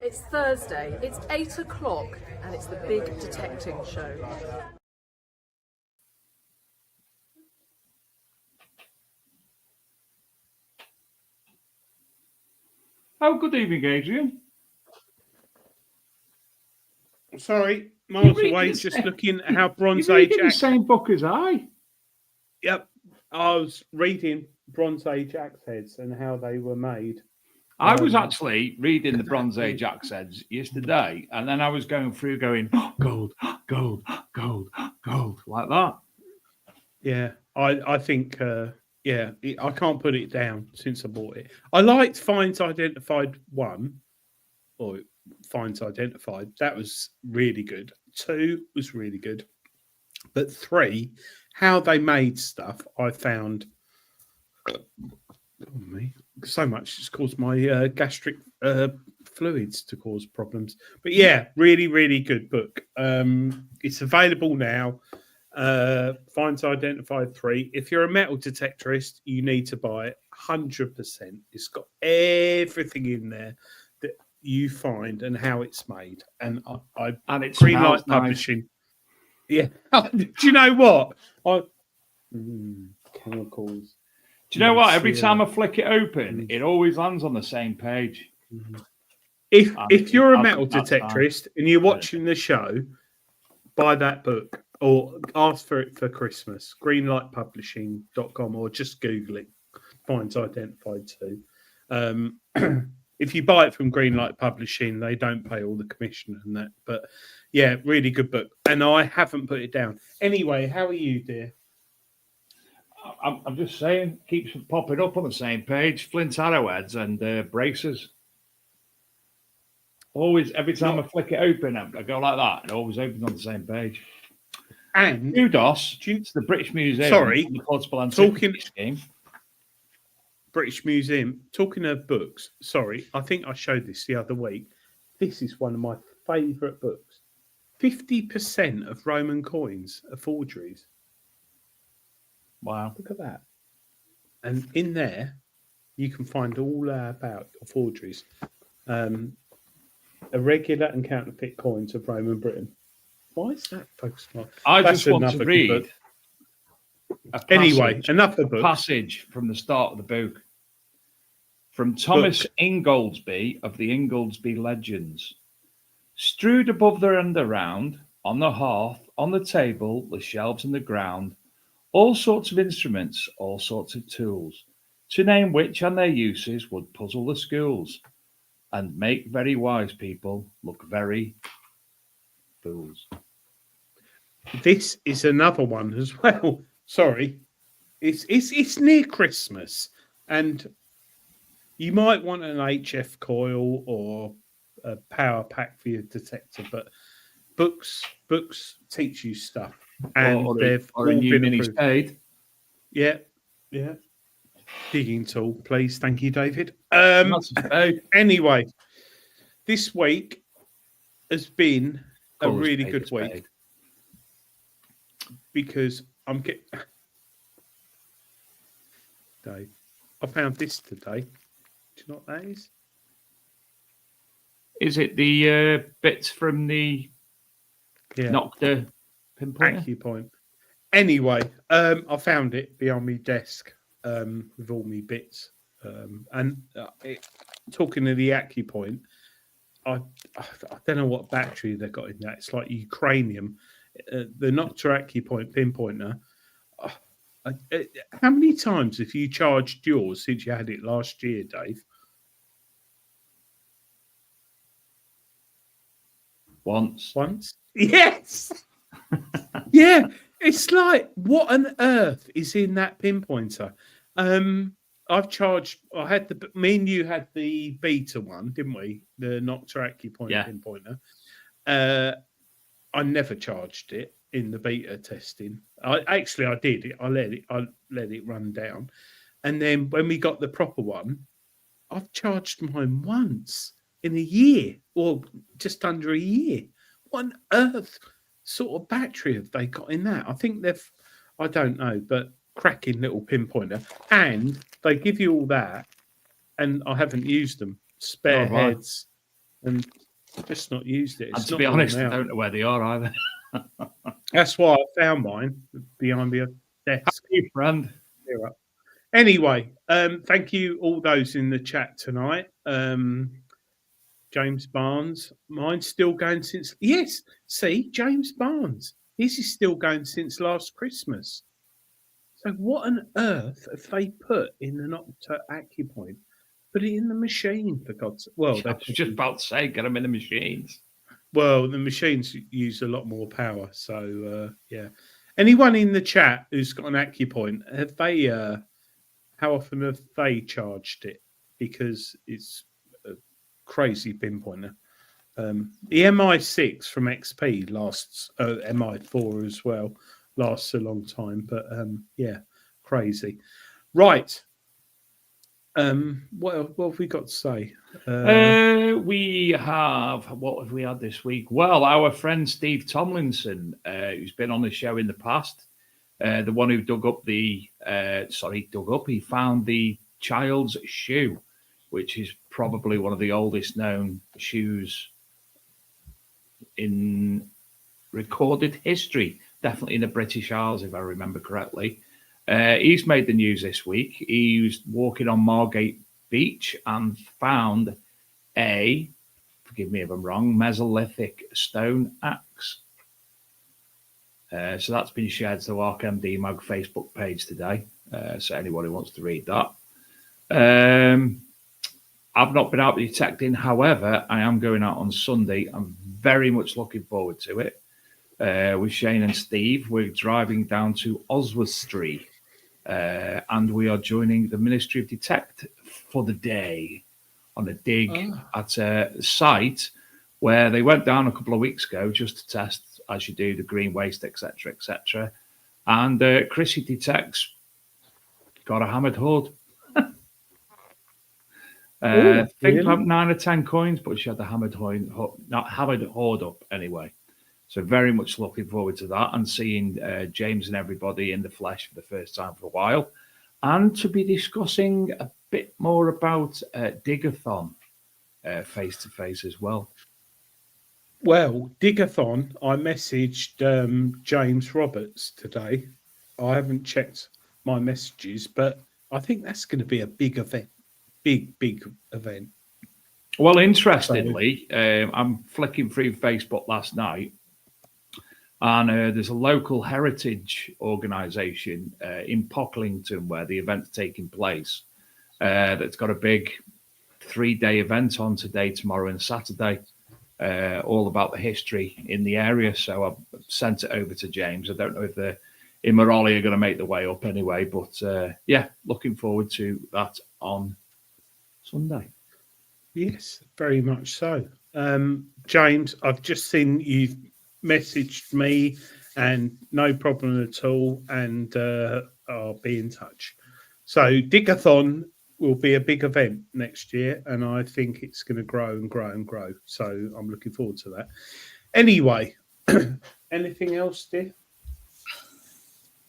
It's Thursday, it's 8 o'clock, and it's the big detecting show. Oh, good evening, Adrian. Sorry, miles away, just looking at how Bronze You're Age... reading the same book as I. Yep, I was reading Bronze Age axe heads and how they were made. I was actually reading the Bronze Age axe heads yesterday, and then I was going through going, oh, gold, gold, gold, gold, like that. Yeah, I think, I can't put it down since I bought it. I liked Finds Identified 1, or Finds Identified. That was really good. 2 was really good. But 3, how they made stuff, I found... so much it's caused my gastric fluids to cause problems. But yeah, really, really good book. It's available now. Finds Identified 3. If you're a metal detectorist, you need to buy it 100%. It's got everything in there that you find and how it's made. And it's Greenlight Publishing. Yeah. Do you know what? Chemicals. Do you know what? Every time I flick it open, it always lands on the same page. If you're a metal detectorist and you're watching the show, buy that book or ask for it for Christmas. Greenlightpublishing.com, or just Google it. Finds Identified 2. If you buy it from Greenlight Publishing, they don't pay all the commission and that. But yeah, really good book. And I haven't put it down. Anyway, how are you, dear? I'm just saying, keeps popping up on the same page. Flint arrowheads and braces. Always, every time I flick it open, I go like that. It always opens on the same page. And Kudos to the British Museum. Sorry, the Portable Antiquity Scheme. British Museum. Talking of books, sorry, I think I showed this the other week. This is one of my favourite books. 50% of Roman coins are forgeries. Wow. Look at that. And in there, you can find all about forgeries. Irregular and counterfeit coins of Roman Britain. Why is that focused on? I just want to read enough of books. Passage from the start of the book. From Thomas Ingoldsby of the Ingoldsby Legends. Strewed above there and around, on the hearth, on the table, the shelves and the ground, all sorts of instruments, all sorts of tools, to name which and their uses would puzzle the schools, and make very wise people look very fools. This is another one as well. Sorry, it's near Christmas, and you might want an HF coil or a power pack for your detector, but books teach you stuff. And they've all been approved. Spade. Yeah. Digging tool, please. Thank you, David. Anyway, this week has been a really good week because I'm getting. Dave, I found this today. Do you know what that is? Is it the bits from the Nocta pinpointer? Acupoint. Anyway, I found it behind my desk with all my bits. Talking of the Acupoint, I don't know what battery they got in that. It's like Ukrainium. The Nocta Acupoint pinpointer. How many times have you charged yours since you had it last year, Dave? Once. Yes. Yeah. It's like, what on earth is in that pinpointer? I've charged. Me and you had the beta one, didn't we? The Nocta AccuPoint pinpointer. I never charged it in the beta testing. I did it. I let it run down, and then when we got the proper one, I've charged mine once in a year, or just under a year. What on earth sort of battery have they got in that? I think I don't know, but cracking little pinpointer, and they give you all that, and I haven't used them. Spare heads, and just not used it. And to be honest, I don't know where they are either. That's why I found mine behind the desk. Hey, friend. Anyway, thank you all those in the chat tonight. James Barnes, mine's still going since. Yes, see, James Barnes, his is still going since last Christmas. So what on earth have they put in the Nocta AccuPoint? Put it in the machine, for God's sake. Well, I was just about to say, get them in the machines. Well, the machines use a lot more power. So, yeah. Anyone in the chat who's got an AccuPoint, have they, how often have they charged it? Because it's a crazy pinpointer. The MI6 from XP lasts, MI4 as well, lasts a long time. But, yeah, crazy. Right. What have we got to say? We have, what have we had this week? Well, our friend Steve Tomlinson, who's been on the show in the past, the one who he found the child's shoe, which is probably one of the oldest known shoes in recorded history, definitely in the British Isles, if I remember correctly. He's made the news this week. He was walking on Margate Beach and found a, forgive me if I'm wrong, Mesolithic stone axe. So that's been shared to the ArkMD Mag Facebook page today. So anyone who wants to read that. I've not been out detecting. However, I am going out on Sunday. I'm very much looking forward to it. With Shane and Steve, we're driving down to Oswestry. And we are joining the Ministry of Detect for the day on a dig at a site where they went down a couple of weeks ago just to test, as you do, the green waste, etc., etc. And Chrissy Detects got a hammered hoard. I think about 9 or 10 coins, but she had the hammered hoard up anyway. So very much looking forward to that and seeing James and everybody in the flesh for the first time for a while. And to be discussing a bit more about Digathon face-to-face as well. Well, Digathon, I messaged James Roberts today. I haven't checked my messages, but I think that's going to be a big event. Big event. Well, interestingly, I'm flicking through Facebook last night, and there's a local heritage organisation in Pocklington where the event's taking place that's got a big 3-day event on today, tomorrow and Saturday, all about the history in the area. So I've sent it over to James. I don't know if the Immorali are going to make the way up anyway, but yeah, looking forward to that on Sunday. Yes, very much so. James, I've just seen you've messaged me, and no problem at all, and I'll be in touch. So Digathon will be a big event next year, and I think it's going to grow and grow and grow. So I'm looking forward to that. Anyway, anything else, dear?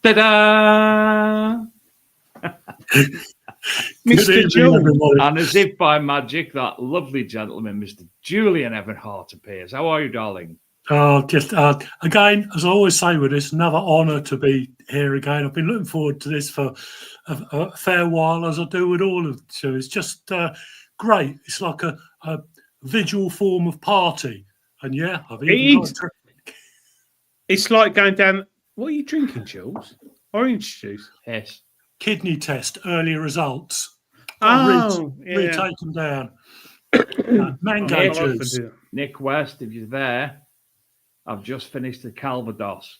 Ta-da! Mr. Julian. And as if by magic, that lovely gentleman, Mr. Julian Evan-Hart, appears. How are you, darling? Just again, as I always say with this, another honour to be here again. I've been looking forward to this for a fair while, as I do with all of the shows. It's just great. It's like a visual form of party. And yeah, I've even got it's like going down. What are you drinking, Jules? Orange juice. Yes. Kidney test, early results. Retake them down. Mango juice. Nick West, if you're there, I've just finished the Calvados,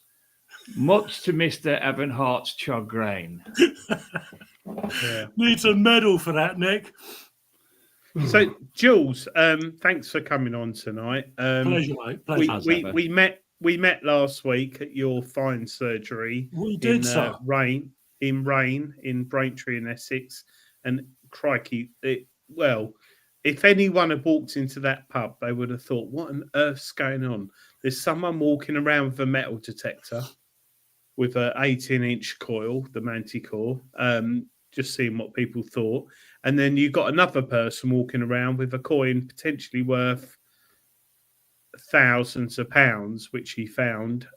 much to Mr. EVAN-HART's chagrin. Yeah. Needs a medal for that, Nick. So, Jules, thanks for coming on tonight. Pleasure, mate. Pleasure. We met last week at your fine surgery. We did, sir. In Braintree in Essex, and crikey, if anyone had walked into that pub, they would have thought, "What on earth's going on?" There's someone walking around with a metal detector, with an 18-inch coil, the Manticore. Just seeing what people thought, and then you got another person walking around with a coin potentially worth thousands of pounds, which he found,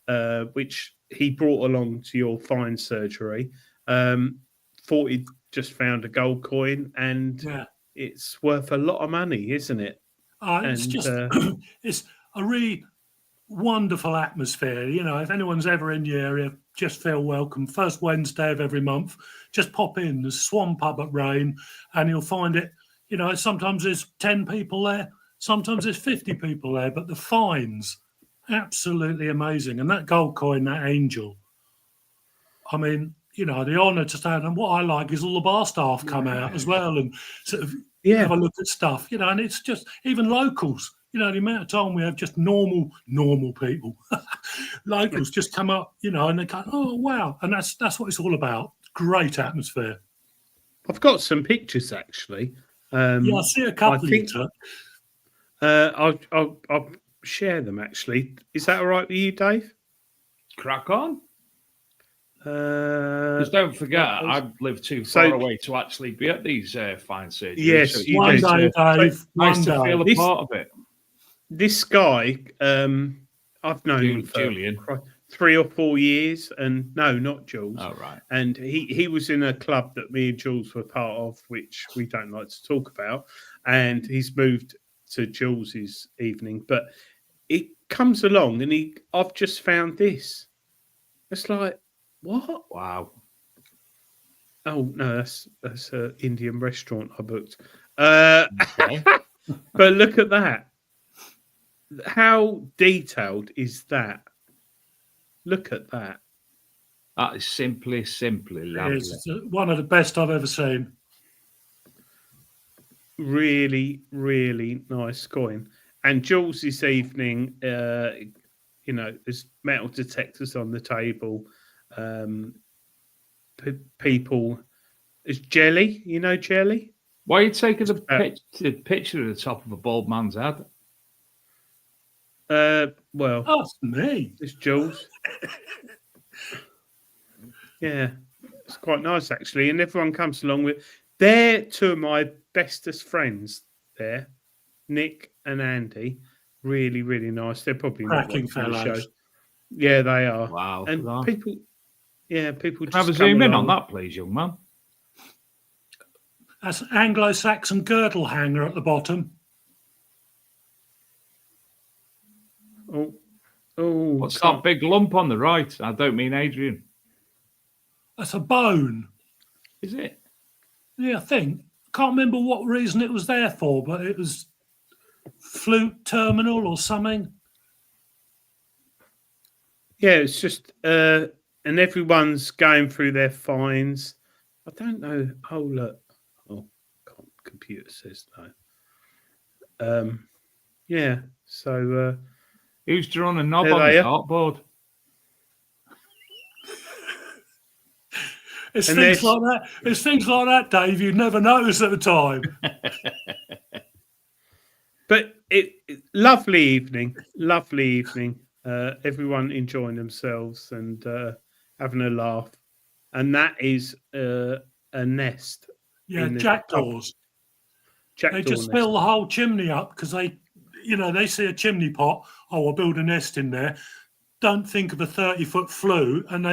which he brought along to your fine surgery. Thought he'd just found a gold coin, and it's worth a lot of money, isn't it? It's just it's a really wonderful atmosphere. You know, if anyone's ever in the area, just feel welcome. First Wednesday of every month, just pop in. There's Swan Pub at Rain, and you'll find it. You know, sometimes there's 10 people there, sometimes there's 50 people there, but the finds, absolutely amazing. And that gold coin, that angel, I mean, you know, the honour to stand. And what I like is all the bar staff come out as well and sort of have a look at stuff, you know, and it's just even locals. You know, the amount of time we have just normal people, locals just come up, you know, and they go, "Oh wow!" And that's what it's all about. Great atmosphere. I've got some pictures actually. I see a couple. I'll share them actually. Is that all right with you, Dave? Crack on. Just don't forget, I live too far away to actually be at these fine surgeries. Yes, so you one do. day, Dave. Nice to feel a part of it. This guy, I've known him for Julian. 3 or 4 years, and no, not Jules. Oh, right. And he was in a club that me and Jules were part of, which we don't like to talk about. And he's moved to Jules's evening, but it comes along, and I've just found this. It's like, what? Wow. Oh no, that's an Indian restaurant I booked. Okay. But look at that. How detailed is that? Look at that. That is simply lovely. It's one of the best I've ever seen. Really, really nice coin. And Jules this evening, you know, there's metal detectors on the table. People, is Jelly? You know Jelly? Why are you taking the picture of the top of a bald man's head? Well, that's me. It's Jules. Yeah, it's quite nice actually, and everyone comes along with. They're two of my bestest friends. There, Nick and Andy, really, really nice. They're probably cracking fellows. The show. Yeah, they are. Wow, and people. Yeah, people. Can I have a zoom in on that, please, young man? That's Anglo-Saxon girdle hanger at the bottom. Oh! What's that big lump on the right? I don't mean Adrian. That's a bone. Is it? Yeah, I think. Can't remember what reason it was there for, but it was flute terminal or something. Yeah, it's just, and everyone's going through their fines. I don't know. Oh, look. Oh, computer says no. Yeah, so. Who's drawn a knob on the dartboard? It's things like that. It's things like that, Dave. You'd never notice at the time. But lovely evening. Everyone enjoying themselves and having a laugh, and that is a nest. Yeah, jackdaws. They just fill the whole chimney up because they see a chimney pot. Oh, I'll build a nest in there. Don't think of a 30-foot flue, and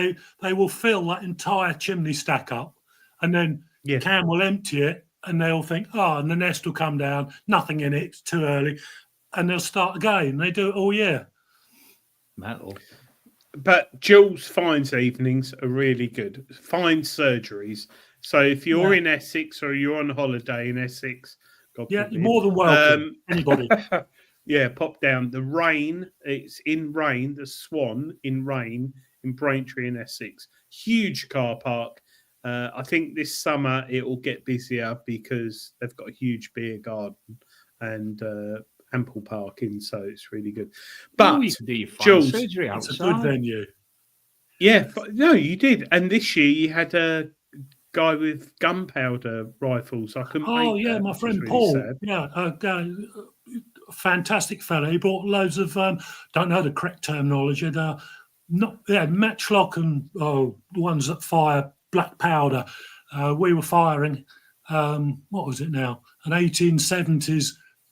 they will fill that entire chimney stack up, and then Cam will empty it, and they'll think, and the nest will come down. Nothing in it. It's too early, and they'll start again. They do it all year. Metal. But Jules finds evenings are really good. Find surgeries. So if you're in Essex or you're on holiday in Essex, you're more than welcome. Anybody. Yeah, pop down. The Rain, it's in Rain, the Swan in Rain in Braintree in Essex. Huge car park. I think this summer it will get busier because they've got a huge beer garden and ample parking, so it's really good. But you can do your fire Jules, surgery It's outside. a good venue. yeah, no, you did. And this year you had a guy with gunpowder rifles. I couldn't Oh, make yeah, that, my which friend was really Paul. sad. Yeah, fantastic fella. He brought loads of, don't know the correct terminology, matchlock and ones that fire black powder. We were firing, what was it now? An 1870s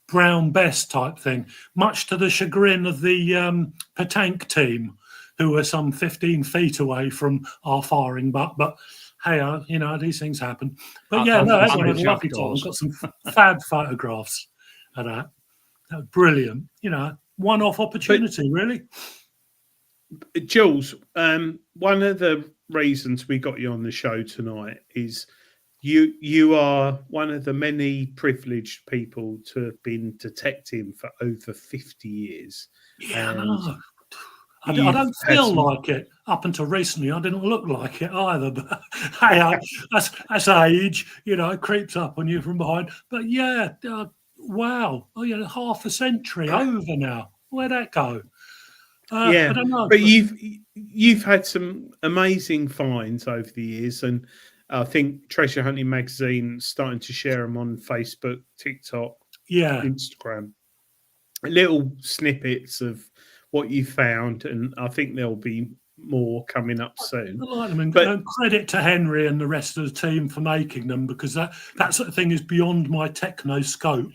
Brown Bess type thing, much to the chagrin of the Petanque team, who were some 15 feet away from our firing butt. But hey, these things happen. But yeah, no, everyone had a lovely time. Got some fab photographs of that. That was brilliant. One-off opportunity, really. Jules, one of the reasons we got you on the show tonight is you are one of the many privileged people to have been detecting for over 50 years. Yeah, I don't feel like it. Up until recently, I didn't look like it either. But hey, that's age, it creeps up on you from behind. But yeah, wow, half a century over now. Where'd that go? Yeah, I don't know, but you've had some amazing finds over the years, and I think Treasure Hunting Magazine starting to share them on Facebook, TikTok, Instagram, little snippets of what you found, and I think there'll be more coming up soon. I like them, and credit to Henry and the rest of the team for making them, because that sort of thing is beyond my techno scope.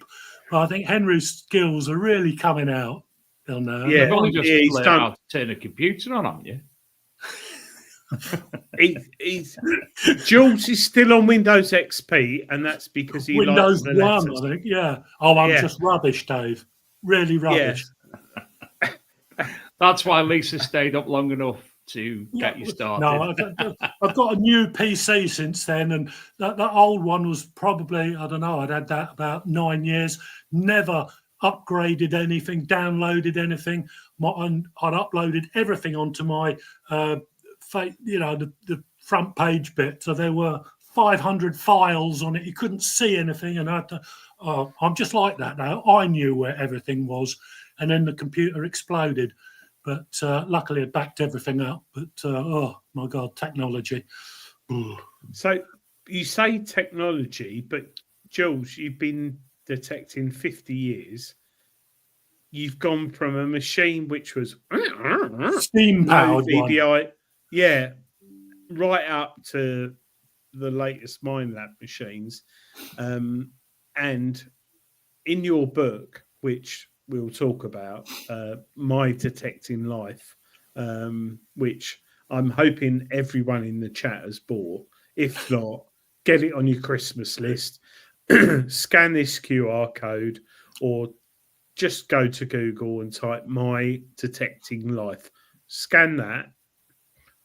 But I think Henry's skills are really coming out. Yeah, you've only just learned how to turn a computer on, haven't you? Jules is still on Windows XP, and that's because he Windows likes the 1, letters. I think. Yeah. Oh, I'm just rubbish, Dave. Really rubbish. Yeah. That's why Lisa stayed up long enough to get you started. No, I've got a new PC since then, and that old one was probably, I don't know, I'd had that about 9 years. Never upgraded anything, downloaded anything. I'd uploaded everything onto my the front page bit, so there were 500 files on it. You couldn't see anything, and I'm just like that now. I knew where everything was, and then the computer exploded. But luckily, it backed everything up. But oh my God, technology. So you say technology, but Jules, you've been detecting 50 years. You've gone from a machine which was steam powered VDI, right up to the latest Minelab machines. And in your book, which we'll talk about, My Detecting Life, which I'm hoping everyone in the chat has bought. If not, get it on your Christmas list. Scan this QR code, or just go to Google and type My Detecting Life. Scan that,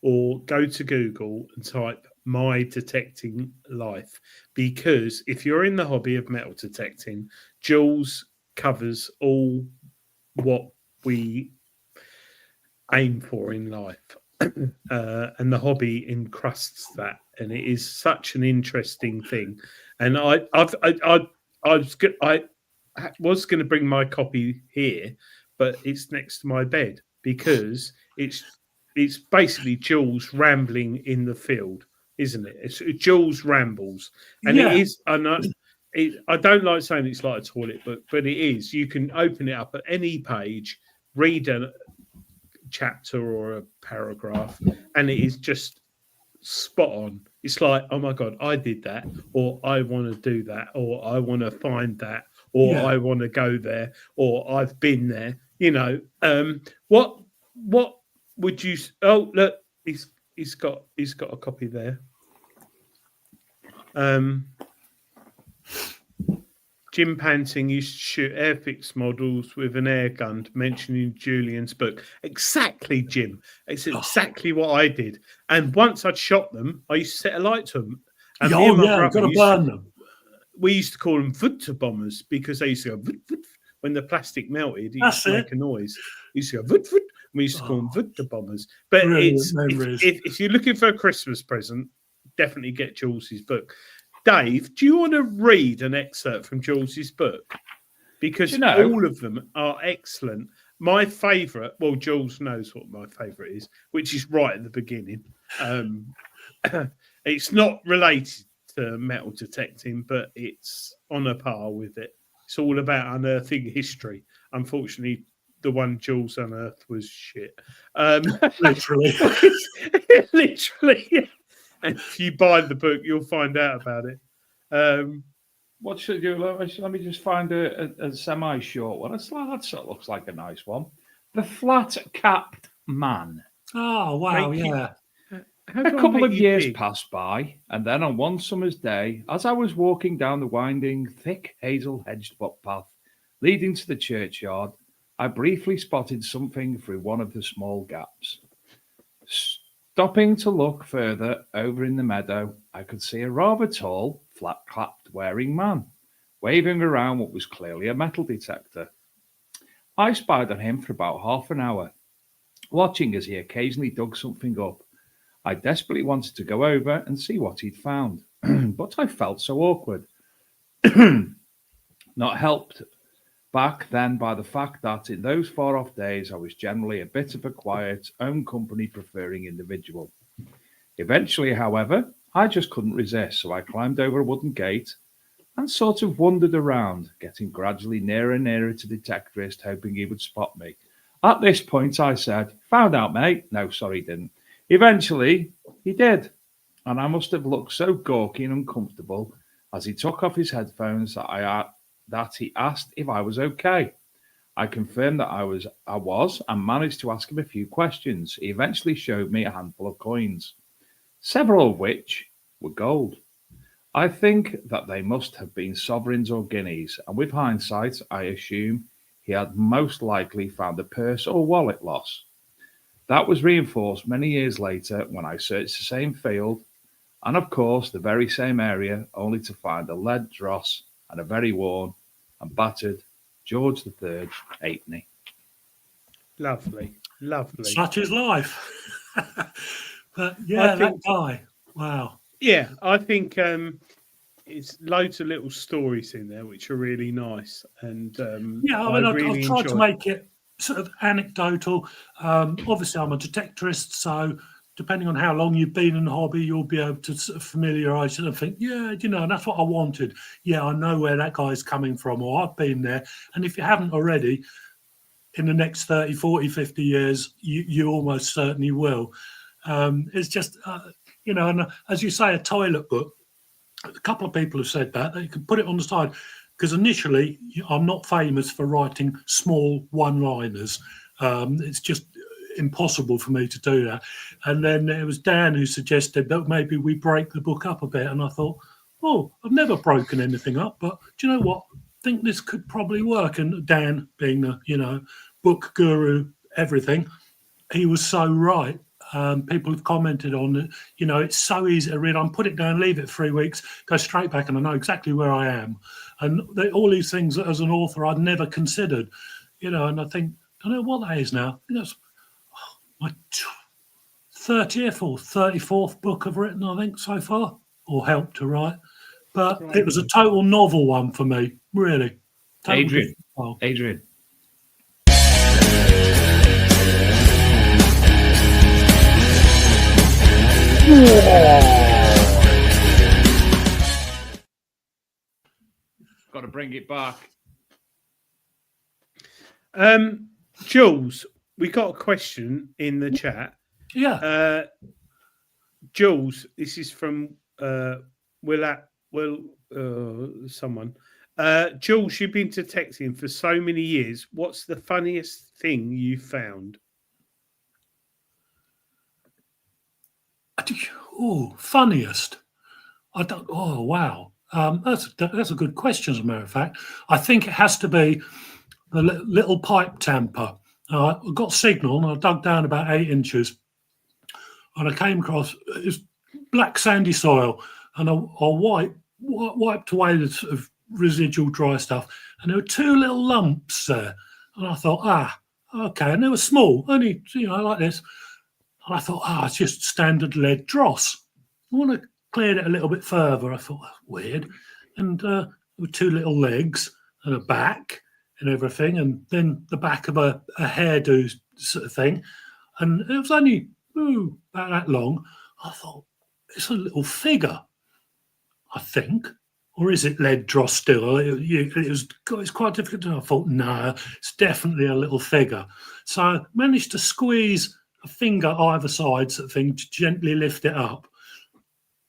or go to Google and type My Detecting Life. Because if you're in the hobby of metal detecting, Jules covers all what we aim for in life. And the hobby encrusts that, and it is such an interesting thing. And I was going to bring my copy here, but it's next to my bed because it's basically Jules rambling in the field, isn't it? It's Jules rambles, and it is. I don't like saying it's like a toilet book, but it is. You can open it up at any page, read a chapter or a paragraph, and it is just spot on. It's like, oh my God, I did that, or I want to do that, or I want to find that, or I want to go there, or I've been there. What would you? Oh, look, he's got a copy there. Jim Panting used to shoot airfix models with an air gun, mentioning Julian's book. Exactly, Jim. It's exactly what I did. And once I'd shot them, I used to set a light to them. And got to burn them. We used to call them Vutta bombers because they used to go, when the plastic melted, he That's used to it. make a noise. He used to go, "Vut, vut." We used to call them Vutta bombers. But Brilliant it's memories. if you're looking for a Christmas present, definitely get Jules's book. Dave, do you want to read an excerpt from Jules's book? Because all of them are excellent. My favourite, well, Jules knows what my favourite is, which is right at the beginning. It's not related to metal detecting, but it's on a par with it. It's all about unearthing history. Unfortunately, the one Jules unearthed was shit. Literally. Literally. Yeah. And if you buy the book, you'll find out about it. What should I do? Let me just find a semi-short one. That sort of looks like a nice one. The Flat-Capped Man. Oh, wow, yeah. A couple of years passed by, and then on one summer's day, as I was walking down the winding, thick, hazel-hedged footpath leading to the churchyard, I briefly spotted something through one of the small gaps. Stopping to look further over in the meadow, I could see a rather tall, flat-capped wearing man, waving around what was clearly a metal detector. I spied on him for about half an hour, watching as he occasionally dug something up. I desperately wanted to go over and see what he'd found, but I felt so awkward. Not helped back then by the fact that in those far-off days I was generally a bit of a quiet, own company preferring individual. Eventually, however, I just couldn't resist, so I climbed over a wooden gate and sort of wandered around, getting gradually nearer and nearer to the detectorist, hoping he would spot me. At this point, I said, "Found out, mate." No, sorry, he didn't. Eventually, he did, and I must have looked so gawky and uncomfortable as he took off his headphones that he asked if I was okay. I confirmed that I was, and managed to ask him a few questions. He eventually showed me a handful of coins, several of which were gold. I think that they must have been sovereigns or guineas, and with hindsight, I assume he had most likely found a purse or wallet loss. That was reinforced many years later when I searched the same field, and of course the very same area, only to find a lead dross and a very worn and battered George III halfpenny. Lovely, lovely. Such is life. But yeah, that guy. Wow. Yeah, I think it's loads of little stories in there which are really nice, and yeah, I mean, I've tried to make it sort of anecdotal. Obviously, I'm a detectorist, so depending on how long you've been in the hobby, you'll be able to sort of familiarise and think, yeah, you know, and that's what I wanted. Yeah, I know where that guy's coming from, or I've been there. And if you haven't already, in the next 30, 40, 50 years, you almost certainly will. It's just, you know, and as you say, a toilet book, a couple of people have said that you can put it on the side, because initially I'm not famous for writing small one-liners. It's just impossible for me to do that. And then it was Dan who suggested that maybe we break the book up a bit, and I thought, oh, I've never broken anything up, but do you know what? I think this could probably work. And Dan, being the, you know, book guru, everything, he was so right. People have commented on it. You know, it's so easy to read. Put it down, leave it 3 weeks, go straight back, and I know exactly where I am. And all these things as an author I'd never considered, you know, and I think, I don't know what that is now. You know, it's my 30th or 34th book I've written, I think, so far, or helped to write. But it was a total novel one for me, really. Adrian. Got to bring it back. Jules, we got a question in the chat. Yeah. Jules, this is from someone. Jules, you've been detecting for so many years. What's the funniest thing you found? Oh, funniest. I don't. Oh, wow. That's a good question. As a matter of fact, I think it has to be the little pipe tamper. I got signal and I dug down about 8 inches, and I came across this black sandy soil, and I wiped away the sort of residual dry stuff, and there were two little lumps there, and I thought, okay, and they were small, only like this. And I thought, it's just standard lead dross. I want to clear it a little bit further. I thought, that's weird. And there were two little legs and a back and everything, and then the back of a hairdo sort of thing. And it was only about that long. I thought, it's a little figure, I think. Or is it lead dross still? It's quite difficult to know. I thought, no, it's definitely a little figure. So I managed to squeeze a finger either side, sort of thing, to gently lift it up.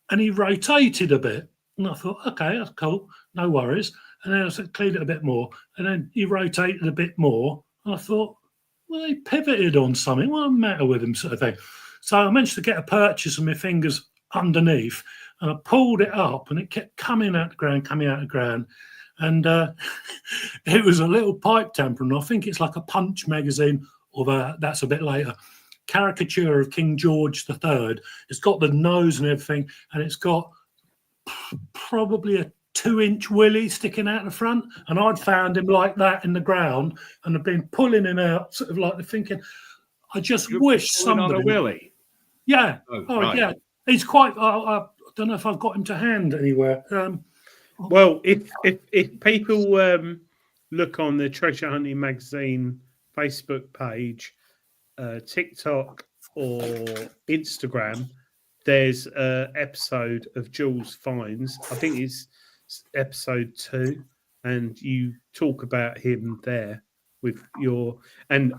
And he rotated a bit. And I thought, okay, that's cool, no worries. And then I cleaned it a bit more. And then he rotated a bit more. And I thought, well, he pivoted on something. What's the matter with him, sort of thing? So I managed to get a purchase of my fingers underneath. And I pulled it up, and it kept coming out the ground. And it was a little pipe tamper. And I think it's like a Punch magazine, although that's a bit later. Caricature of King George III. It's got the nose and everything, and it's got probably a 2-inch willy sticking out the front. And I'd found him like that in the ground, and I've been pulling him out, sort of like thinking, I just wish somebody. On a willy. Yeah. Right. Yeah. He's quite. I don't know if I've got him to hand anywhere. Well, if people look on the Treasure Hunting Magazine Facebook page, TikTok or Instagram, there's an episode of Jules Finds. I think it's episode 2, and you talk about him there with your and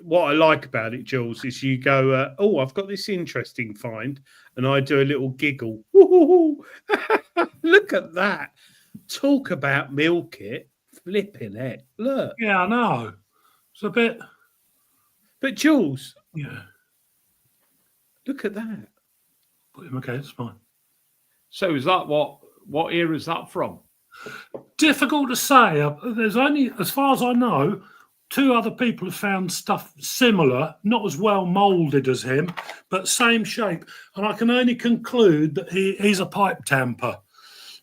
what I like about it, Jules, is you go, I've got this interesting find, and I do a little giggle. Look at that! Talk about milk it, flipping it. Look, yeah, I know. It's a bit. But Jules, yeah, look at that. Okay, that's fine. So is that what era is that from? Difficult to say. There's only, as far as I know, 2 other people have found stuff similar, not as well moulded as him, but same shape. And I can only conclude that he's a pipe tamper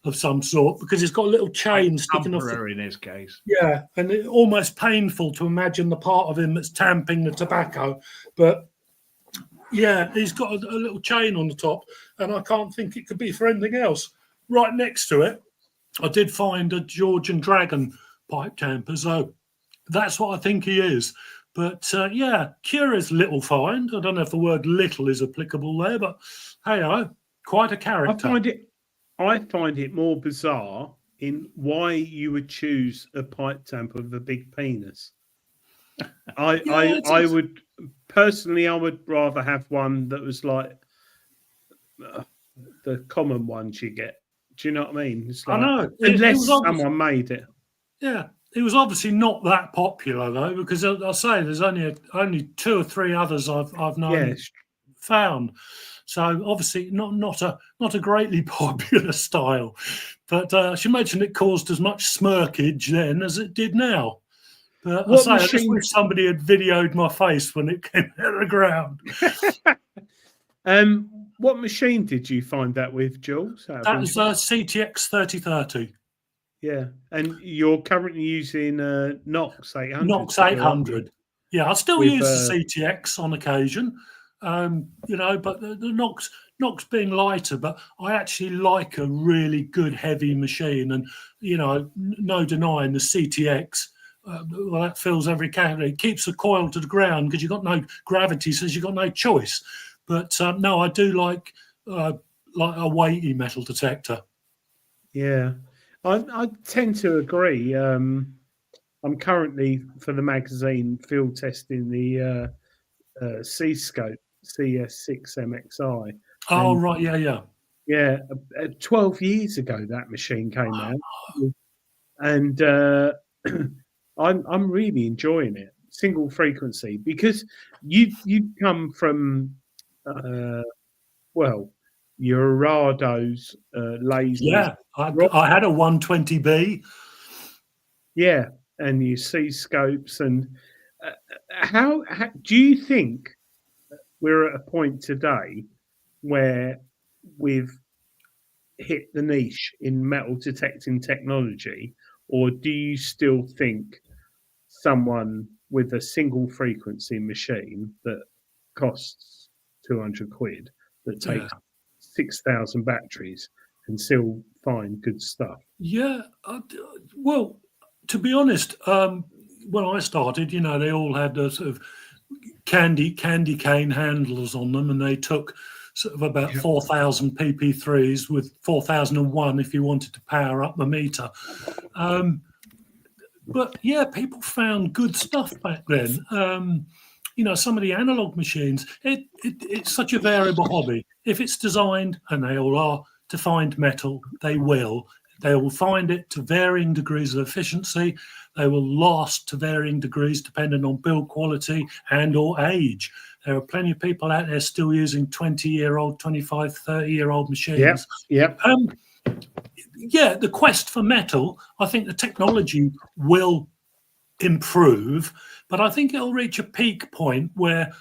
of some sort, because he's got a little chain sticking off. In his case. Yeah, and it's almost painful to imagine the part of him that's tamping the tobacco. But yeah, he's got a little chain on the top, and I can't think it could be for anything else. Right next to it, I did find a Georgian dragon pipe tamper, so that's what I think he is. But yeah, curious little find. I don't know if the word little is applicable there, but hey, quite a character. I find it more bizarre in why you would choose a pipe tamper with a big penis. I would personally, I would rather have one that was like the common ones you get. Do you know what I mean? It's like, I know. Unless someone made it. Yeah. It was obviously not that popular though, because I'll say there's only 2 or 3 others I've known found. So obviously not a greatly popular style, but I should imagine it caused as much smirkage then as it did now. But I just wish somebody had videoed my face when it came out of the ground. What machine did you find that with, Jules? That was a CTX 3030. Yeah, and you're currently using Knox 800. Knox 800. Yeah, I still use the CTX on occasion, but the Knox being lighter, but I actually like a really good heavy machine, and no denying the CTX. That fills every category. It keeps the coil to the ground because you've got no gravity, so you've got no choice. But no, I do like a weighty metal detector. Yeah. I tend to agree. I'm currently, for the magazine, field testing the C-Scope CS6 MXI. Oh, right, yeah. Yeah, 12 years ago that machine came out. And I'm really enjoying it, single frequency, because you come from, your Arados lasers. Yeah, I had a 120B. Yeah, and you see scopes. And how do you think we're at a point today where with hit the niche in metal detecting technology, or do you still think someone with a single frequency machine that costs 200 quid that takes 6,000 batteries can still find good stuff? Yeah. Well, to be honest, when I started, they all had the sort of candy cane handles on them, and they took sort of about 4,000 PP3s with 4,001 if you wanted to power up the meter. But yeah, people found good stuff back then. Some of the analog machines, it's such a variable hobby. If it's designed, and they all are, to find metal, they will. They will find it to varying degrees of efficiency. They will last to varying degrees depending on build quality and or age. There are plenty of people out there still using 20-year-old, 25, 30-year-old machines. Yep. Yeah, the quest for metal, I think the technology will improve, but I think it'll reach a peak point where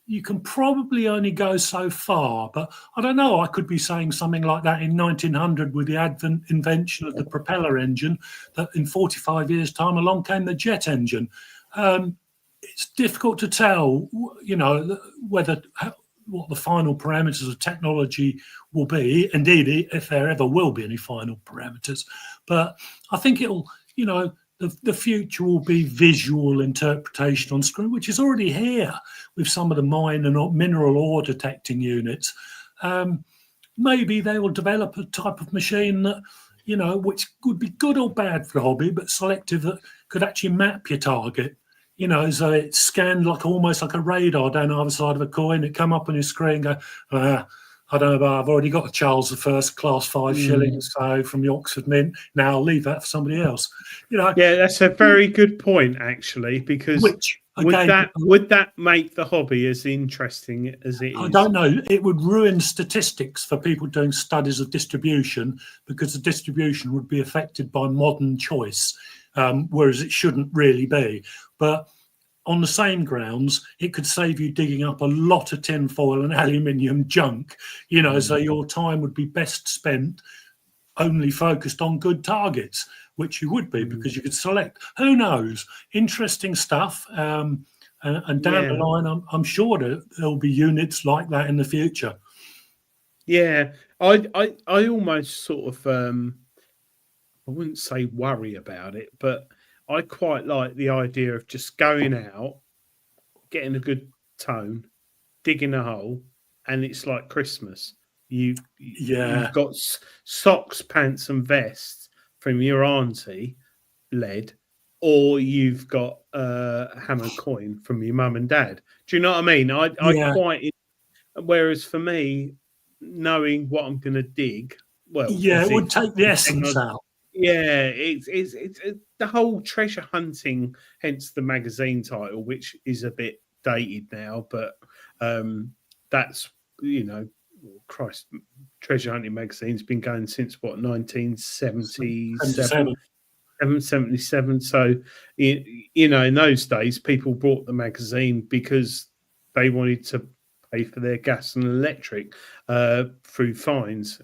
you can probably only go so far. But I don't know, I could be saying something like that in 1900 with the invention of the propeller engine, that in 45 years' time along came the jet engine. It's difficult to tell, what the final parameters of technology will be, indeed, if there ever will be any final parameters. But I think it'll, the future will be visual interpretation on screen, which is already here with some of the mine and mineral ore detecting units. Maybe they will develop a type of machine that, which would be good or bad for the hobby, but selective, that could actually map your target. So it's scanned almost like a radar down the other side of a coin. It come up on your screen, go, I don't know, but I've already got a Charles I class 5 shillings, so from the Oxford Mint. Now I'll leave that for somebody else. Yeah, that's a very good point, actually, because would that make the hobby as interesting as it is? I don't know. It would ruin statistics for people doing studies of distribution, because the distribution would be affected by modern choice, whereas it shouldn't really be. But on the same grounds, it could save you digging up a lot of tinfoil and aluminium junk, so your time would be best spent only focused on good targets, which you would be, because you could select. Who knows? Interesting stuff. And down the line, I'm sure that there'll be units like that in the future. Yeah, I almost sort of, I wouldn't say worry about it, but I quite like the idea of just going out, getting a good tone, digging a hole, and it's like Christmas. You've got socks, pants, and vests from your auntie, lead, or you've got a hammer coin from your mum and dad. Do you know what I mean? I quite. Whereas for me, knowing what I'm going to dig, it would take the essence out. Yeah, it's the whole treasure hunting, hence the magazine title, which is a bit dated now, but that's, Christ, treasure hunting magazine's been going since 1977. 77. So, in those days, people bought the magazine because they wanted to pay for their gas and electric through fines.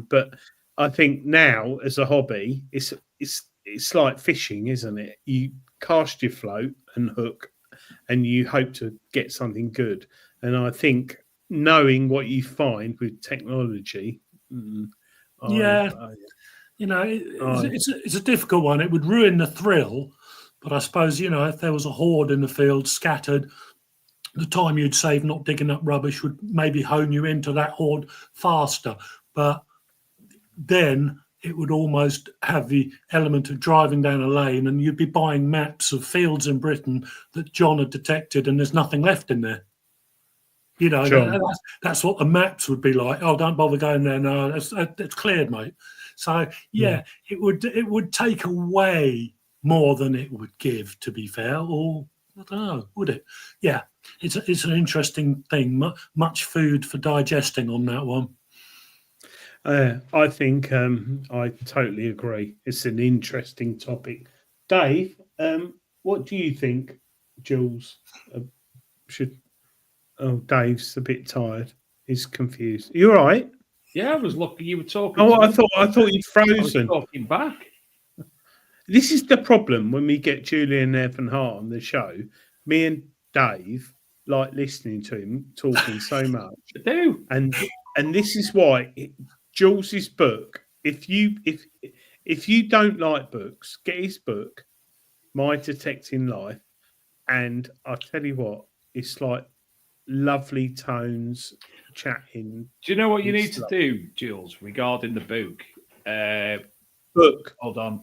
But I think now, as a hobby, it's like fishing, isn't it? You cast your float and hook, and you hope to get something good. And I think knowing what you find with technology, it's a difficult one. It would ruin the thrill, but I suppose, if there was a horde in the field scattered, the time you'd save not digging up rubbish would maybe hone you into that horde faster. But then it would almost have the element of driving down a lane, and you'd be buying maps of fields in Britain that John had detected, and there's nothing left in there. That's what the maps would be like. Oh, don't bother going there. No, it's cleared, mate. So it would take away more than it would give, to be fair. Or I don't know, would it? Yeah, it's an interesting thing. Much food for digesting on that one. I think I totally agree. It's an interesting topic. Dave, what do you think, Jules? Dave's a bit tired. He's confused. You all right? Yeah, I was lucky you were talking. Oh, to I me. thought you'd I was frozen. talking back. This is the problem when we get Julian EVAN-HART on the show. Me and Dave like listening to him talking so much. I do. And this is why Jules's book. If you don't like books, get his book, My Detecting Life, and I tell you what, it's like lovely tones, chatting. Do you know what you need to do, Jules, regarding the book? Book. Hold on.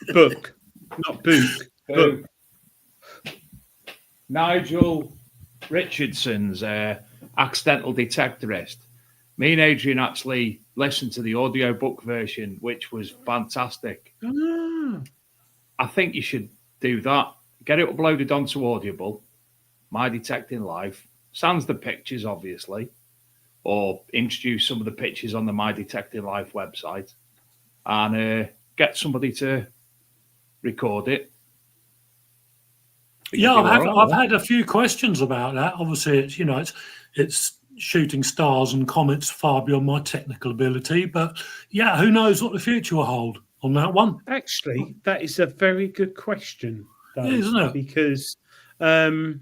Book, not book. Book. Nigel Richardson's Accidental Detectorist. Me and Adrian actually listened to the audiobook version, which was fantastic. Ah. I think you should do that. Get it uploaded onto Audible, My Detecting Life. Sans the pictures, obviously, or introduce some of the pictures on the My Detecting Life website, and get somebody to record it. Yeah, I've had a few questions about that. Obviously, it's shooting stars and comets far beyond my technical ability. But yeah, who knows what the future will hold on that one? Actually, that is a very good question, Dave, Isn't it? Because I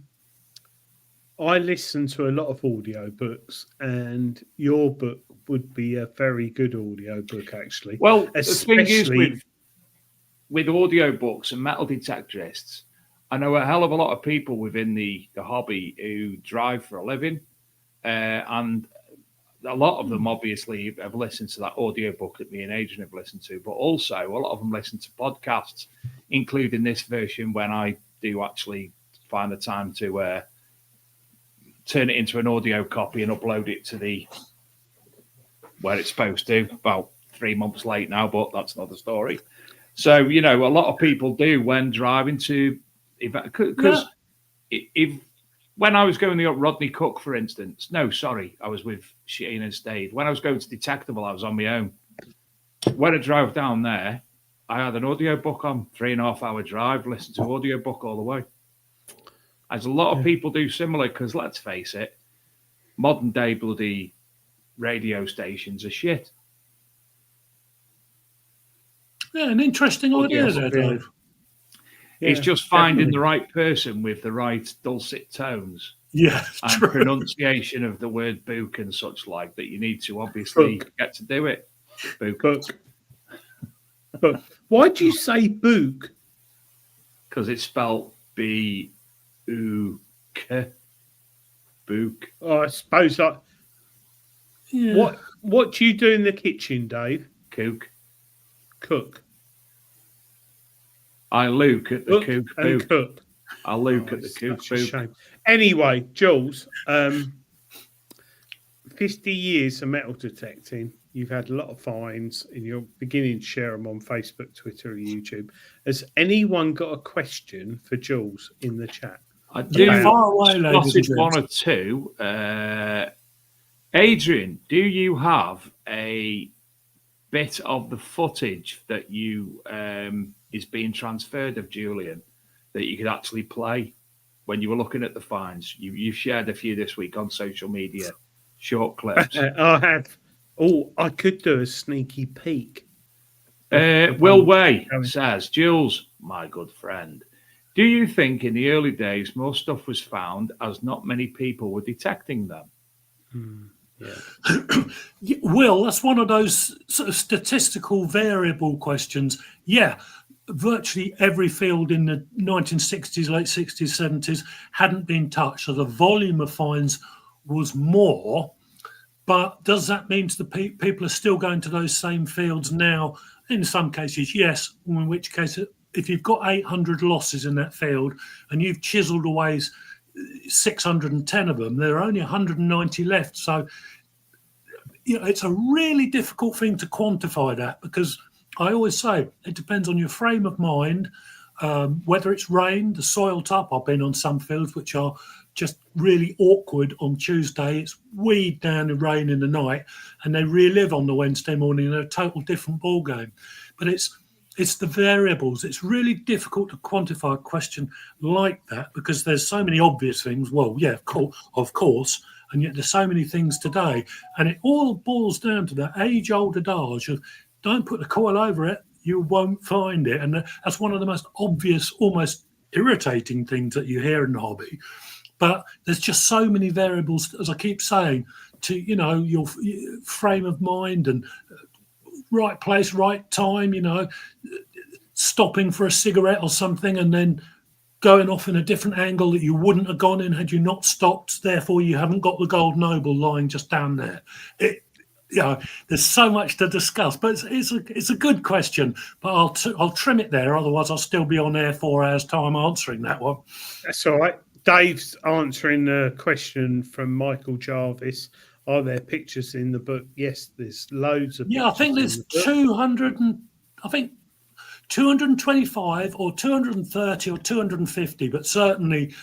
listen to a lot of audiobooks, and your book would be a very good audiobook, actually. Well, especially the thing is with audiobooks and metal detectorists, I know a hell of a lot of people within the hobby who drive for a living, and a lot of them obviously have listened to that audiobook that me and Adrian have listened to, but also a lot of them listen to podcasts, including this version when I do actually find the time to turn it into an audio copy and upload it to where it's supposed to, about 3 months late now, but that's another story. So, a lot of people do when driving to, because when I was going up Rodney Cook, for instance, I was with Shane and Stade. When I was going to Detectable, I was on my own. When I drove down there, I had an audiobook on, 3.5 hour drive, listened to audiobook all the way. As a lot of people do similar, because let's face it, modern day bloody radio stations are shit. Yeah, an interesting idea there, Dave. It's just finding the right person with the right dulcet tones. Yeah, and true. Pronunciation of the word book and such like that you need to obviously get to do it. Book. Why do you say book? Because it's spelled B-U-K. Book. Oh, I suppose What do you do in the kitchen, Dave? Cook. I look at the cook book. Cook. I look at the cook book. Anyway, Jules, 50 years of metal detecting. You've had a lot of finds, and you're beginning to share them on Facebook, Twitter, and YouTube. Has anyone got a question for Jules in the chat? I do. Far away, ladies and one or two. Adrian, do you have a bit of the footage that you is being transferred of Julian that you could actually play when you were looking at the finds? You've shared a few this week on social media, short clips. I have. Oh, I could do a sneaky peek. Will Way says, Jules, my good friend, do you think in the early days more stuff was found as not many people were detecting them? Yeah. Will, that's one of those sort of statistical variable questions. Yeah, virtually every field in the 1960s, late 60s, 70s hadn't been touched. So the volume of finds was more. But does that mean the people are still going to those same fields now? In some cases, yes. In which case, if you've got 800 losses in that field and you've chiseled away 610 of them, there are only 190 left. So, it's a really difficult thing to quantify that, because I always say it depends on your frame of mind, whether it's rained, the soil type. I've been on some fields which are just really awkward on Tuesday. It's weed down in rain in the night, and they relive on the Wednesday morning in a total different ball game. But it's the variables. It's really difficult to quantify a question like that, because there's so many obvious things. Well, yeah, of course. and yet there's so many things today, and it all boils down to that age-old adage of don't put the coil over it, you won't find it. And that's one of the most obvious, almost irritating things that you hear in the hobby. But there's just so many variables, as I keep saying, to your frame of mind and right place, right time, stopping for a cigarette or something and then going off in a different angle that you wouldn't have gone in had you not stopped. Therefore, you haven't got the gold noble lying just down there. There's so much to discuss, but it's a good question. But I'll trim it there. Otherwise, I'll still be on air 4 hours time answering that one. That's all right. Dave's answering a question from Michael Jarvis. Are there pictures in the book? Yes, there's loads of. Yeah, I think there's 225 or 230 or 250, but certainly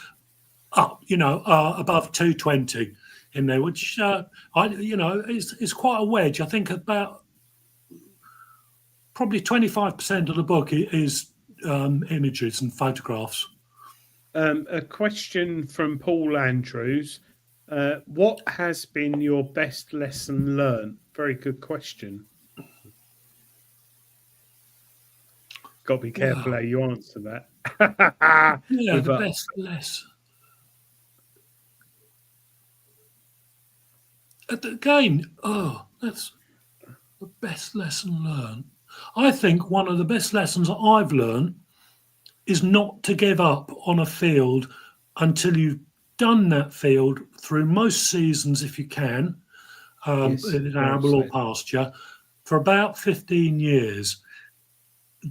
up, above 220 in there, which is quite a wedge. I think about probably 25% of the book is images and photographs. A question from Paul Andrews. What has been your best lesson learned? Very good question. Got to be careful how you answer that. The best lesson. Again, that's the best lesson learned. I think one of the best lessons that I've learned is not to give up on a field until you've done that field through most seasons, if you can, in arable or pasture, for about 15 years.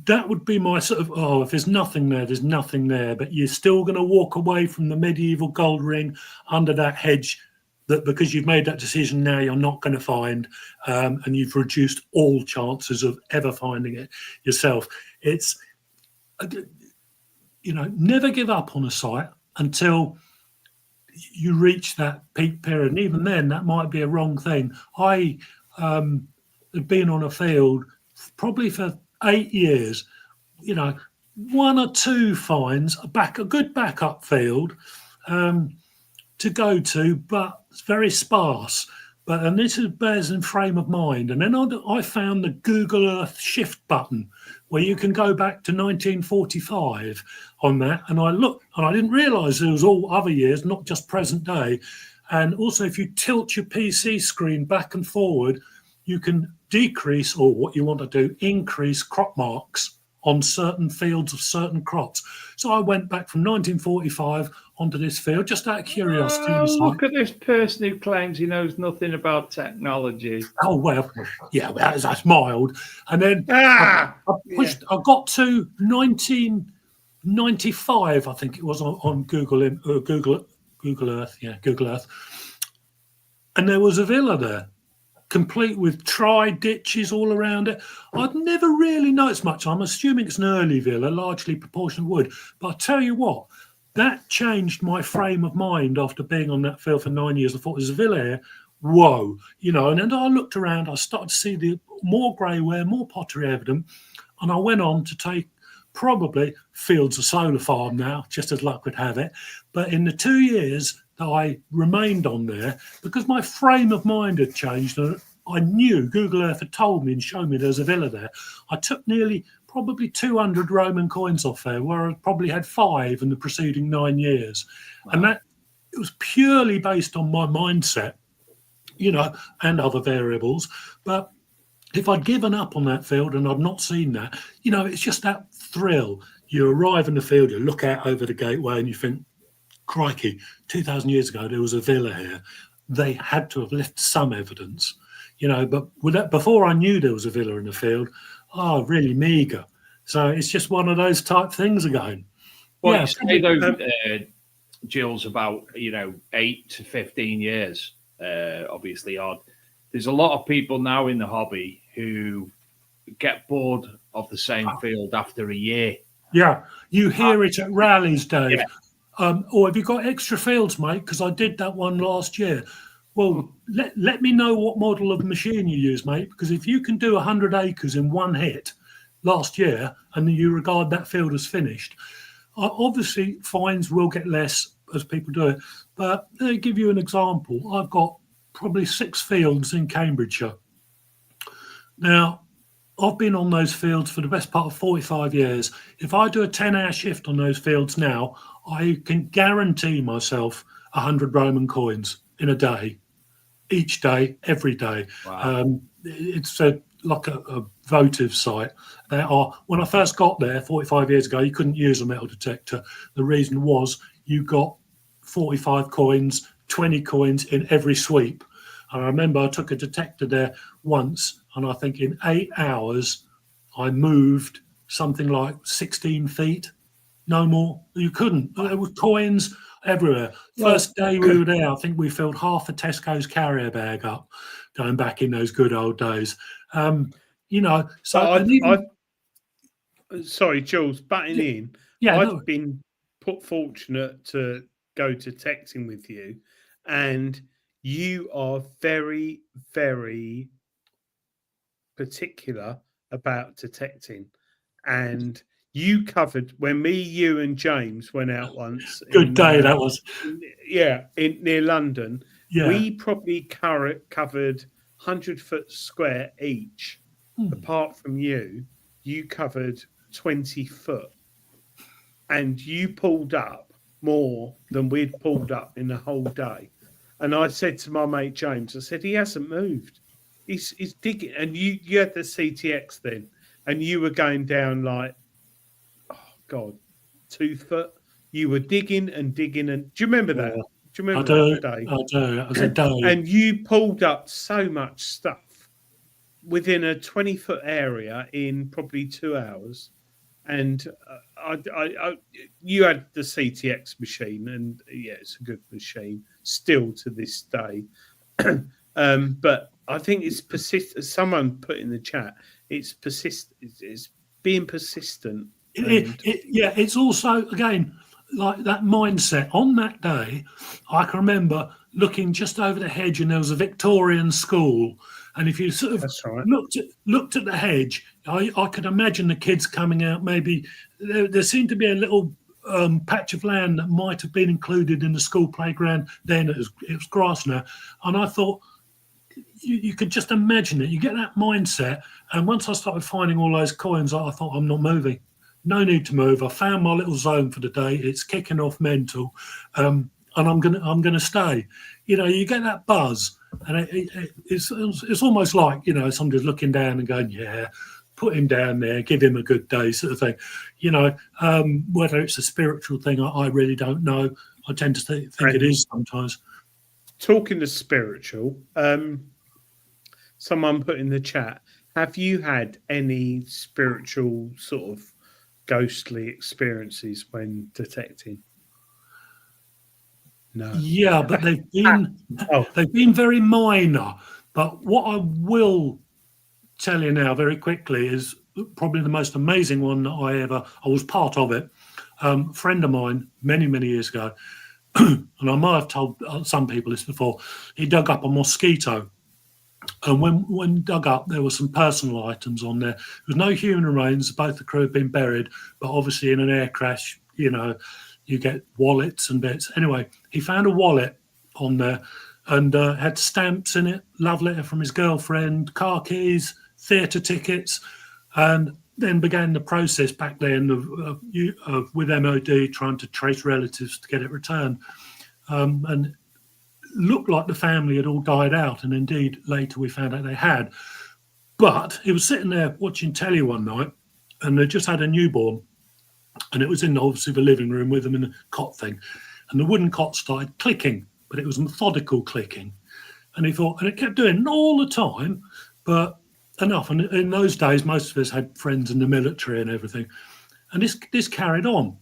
That would be my sort of, if there's nothing there, there's nothing there, but you're still going to walk away from the medieval gold ring under that hedge that because you've made that decision now you're not going to find, and you've reduced all chances of ever finding it yourself. It's, never give up on a site until you reach that peak period. And even then, that might be a wrong thing. I have been on a field probably for 8 years, 1 or 2 finds, a good backup field to go to, but it's very sparse. And this bears in frame of mind. And then I found the Google Earth shift button where you can go back to 1945 on that. And I looked, and I didn't realise there was all other years, not just present day. And also, if you tilt your PC screen back and forward, you can decrease, or what you want to do, increase crop marks on certain fields of certain crops. So I went back from 1945 onto this field just out of curiosity. Look at this person who claims he knows nothing about technology. Oh, well, yeah, that's mild. And then I got to 1995, I think it was, on Google Earth. Yeah, Google Earth. And there was a villa there, complete with ditches all around it. I'd never really noticed much. I'm assuming it's an early villa, largely proportioned wood. But I tell you what, that changed my frame of mind after being on that field for 9 years. I thought, there's a villa here. Whoa. And then I looked around, I started to see the more greyware, more pottery evident. And I went on to take probably fields of solar farm now, just as luck would have it. But in the 2 years that I remained on there, because my frame of mind had changed, and I knew Google Earth had told me and shown me there's a villa there. I took probably 200 Roman coins off there, where I probably had 5 in the preceding 9 years. Wow. And it was purely based on my mindset, and other variables. But if I'd given up on that field and I'd not seen that, it's just that thrill. You arrive in the field, you look out over the gateway and you think, crikey, 2,000 years ago, there was a villa here. They had to have left some evidence, but before I knew there was a villa in the field, really meagre. So it's just one of those type things again. Well, you say though, Jules, about, 8 to 15 years, obviously odd. There's a lot of people now in the hobby who get bored of the same field after a year. Yeah, you hear it at rallies, Dave. Yeah. Or have you got extra fields, mate? Because I did that one last year. Well, let me know what model of machine you use, mate. Because if you can do 100 acres in one hit last year and you regard that field as finished, obviously fines will get less. as people do it. But to give you an example, I've got probably 6 fields in Cambridgeshire. Now, I've been on those fields for the best part of 45 years. If I do a 10-hour shift on those fields now, I can guarantee myself 100 Roman coins in a day, each day, every day. Wow. It's like a votive site. There are. When I first got there 45 years ago, you couldn't use a metal detector. The reason was you got 45 coins, 20 coins in every sweep. I remember I took a detector there once, and I think in 8 hours I moved something like 16 feet. No more. You couldn't. There were coins everywhere. First day we were there, I think we filled half a Tesco's carrier bag up, going back in those good old days. You know, so sorry, Jules, butting in. Yeah, I've been fortunate to go detecting with you, and you are very, very particular about detecting. And you covered when me, you, and James went out once. Good day that was. Yeah, near London. Yeah. We probably covered 100-foot square each. Apart from you covered 20 foot, and you pulled up more than we'd pulled up in the whole day. And I said to my mate James, I said, he hasn't moved. He's digging. And you had the CTX then, and you were going down like, oh God, 2 foot. You were digging and digging. And do you remember that? Yeah. Do you remember that day? I do. That was a day. And you pulled up so much stuff within a 20-foot area in probably 2 hours. And you had the CTX machine, and yeah, it's a good machine still to this day. But I think it's persistent. Someone put in the chat, it's being persistent. It's also, again, like that mindset. On that day, I can remember looking just over the hedge, and there was a Victorian school. And if you sort of looked at the hedge, I could imagine the kids coming out. Maybe there seemed to be a little patch of land that might have been included in the school playground. Then it was grass now, and I thought you could just imagine it. You get that mindset, and once I started finding all those coins, I thought, I'm not moving. No need to move. I found my little zone for the day. It's kicking off mental, and I'm gonna stay. You know, you get that buzz. And it's almost like, you know, somebody's looking down and going, yeah, put him down there, give him a good day, sort of thing. You know, whether it's a spiritual thing, I really don't know. I tend to think it is sometimes. Talking to spiritual, someone put in the chat, have you had any spiritual sort of ghostly experiences when detecting? No. Yeah, but they've been very minor. But what I will tell you now very quickly is probably the most amazing one that I was part of it. A friend of mine many years ago, and I might have told some people this before, he dug up a mosquito. And when dug up, there were some personal items on there. There was no human remains. Both the crew had been buried, but obviously in an air crash, you know, you get wallets and bits. Anyway, he found a wallet on there and had stamps in it, love letter from his girlfriend, car keys, theatre tickets, and then began the process back then of with MOD trying to trace relatives to get it returned. And looked like the family had all died out, and indeed later we found out they had. But he was sitting there watching telly one night, and they just had a newborn. And it was in obviously the living room with them in a cot thing. And the wooden cot started clicking, but it was methodical clicking. And he thought, and it kept doing it all the time, but enough. And in those days, most of us had friends in the military and everything. And this carried on.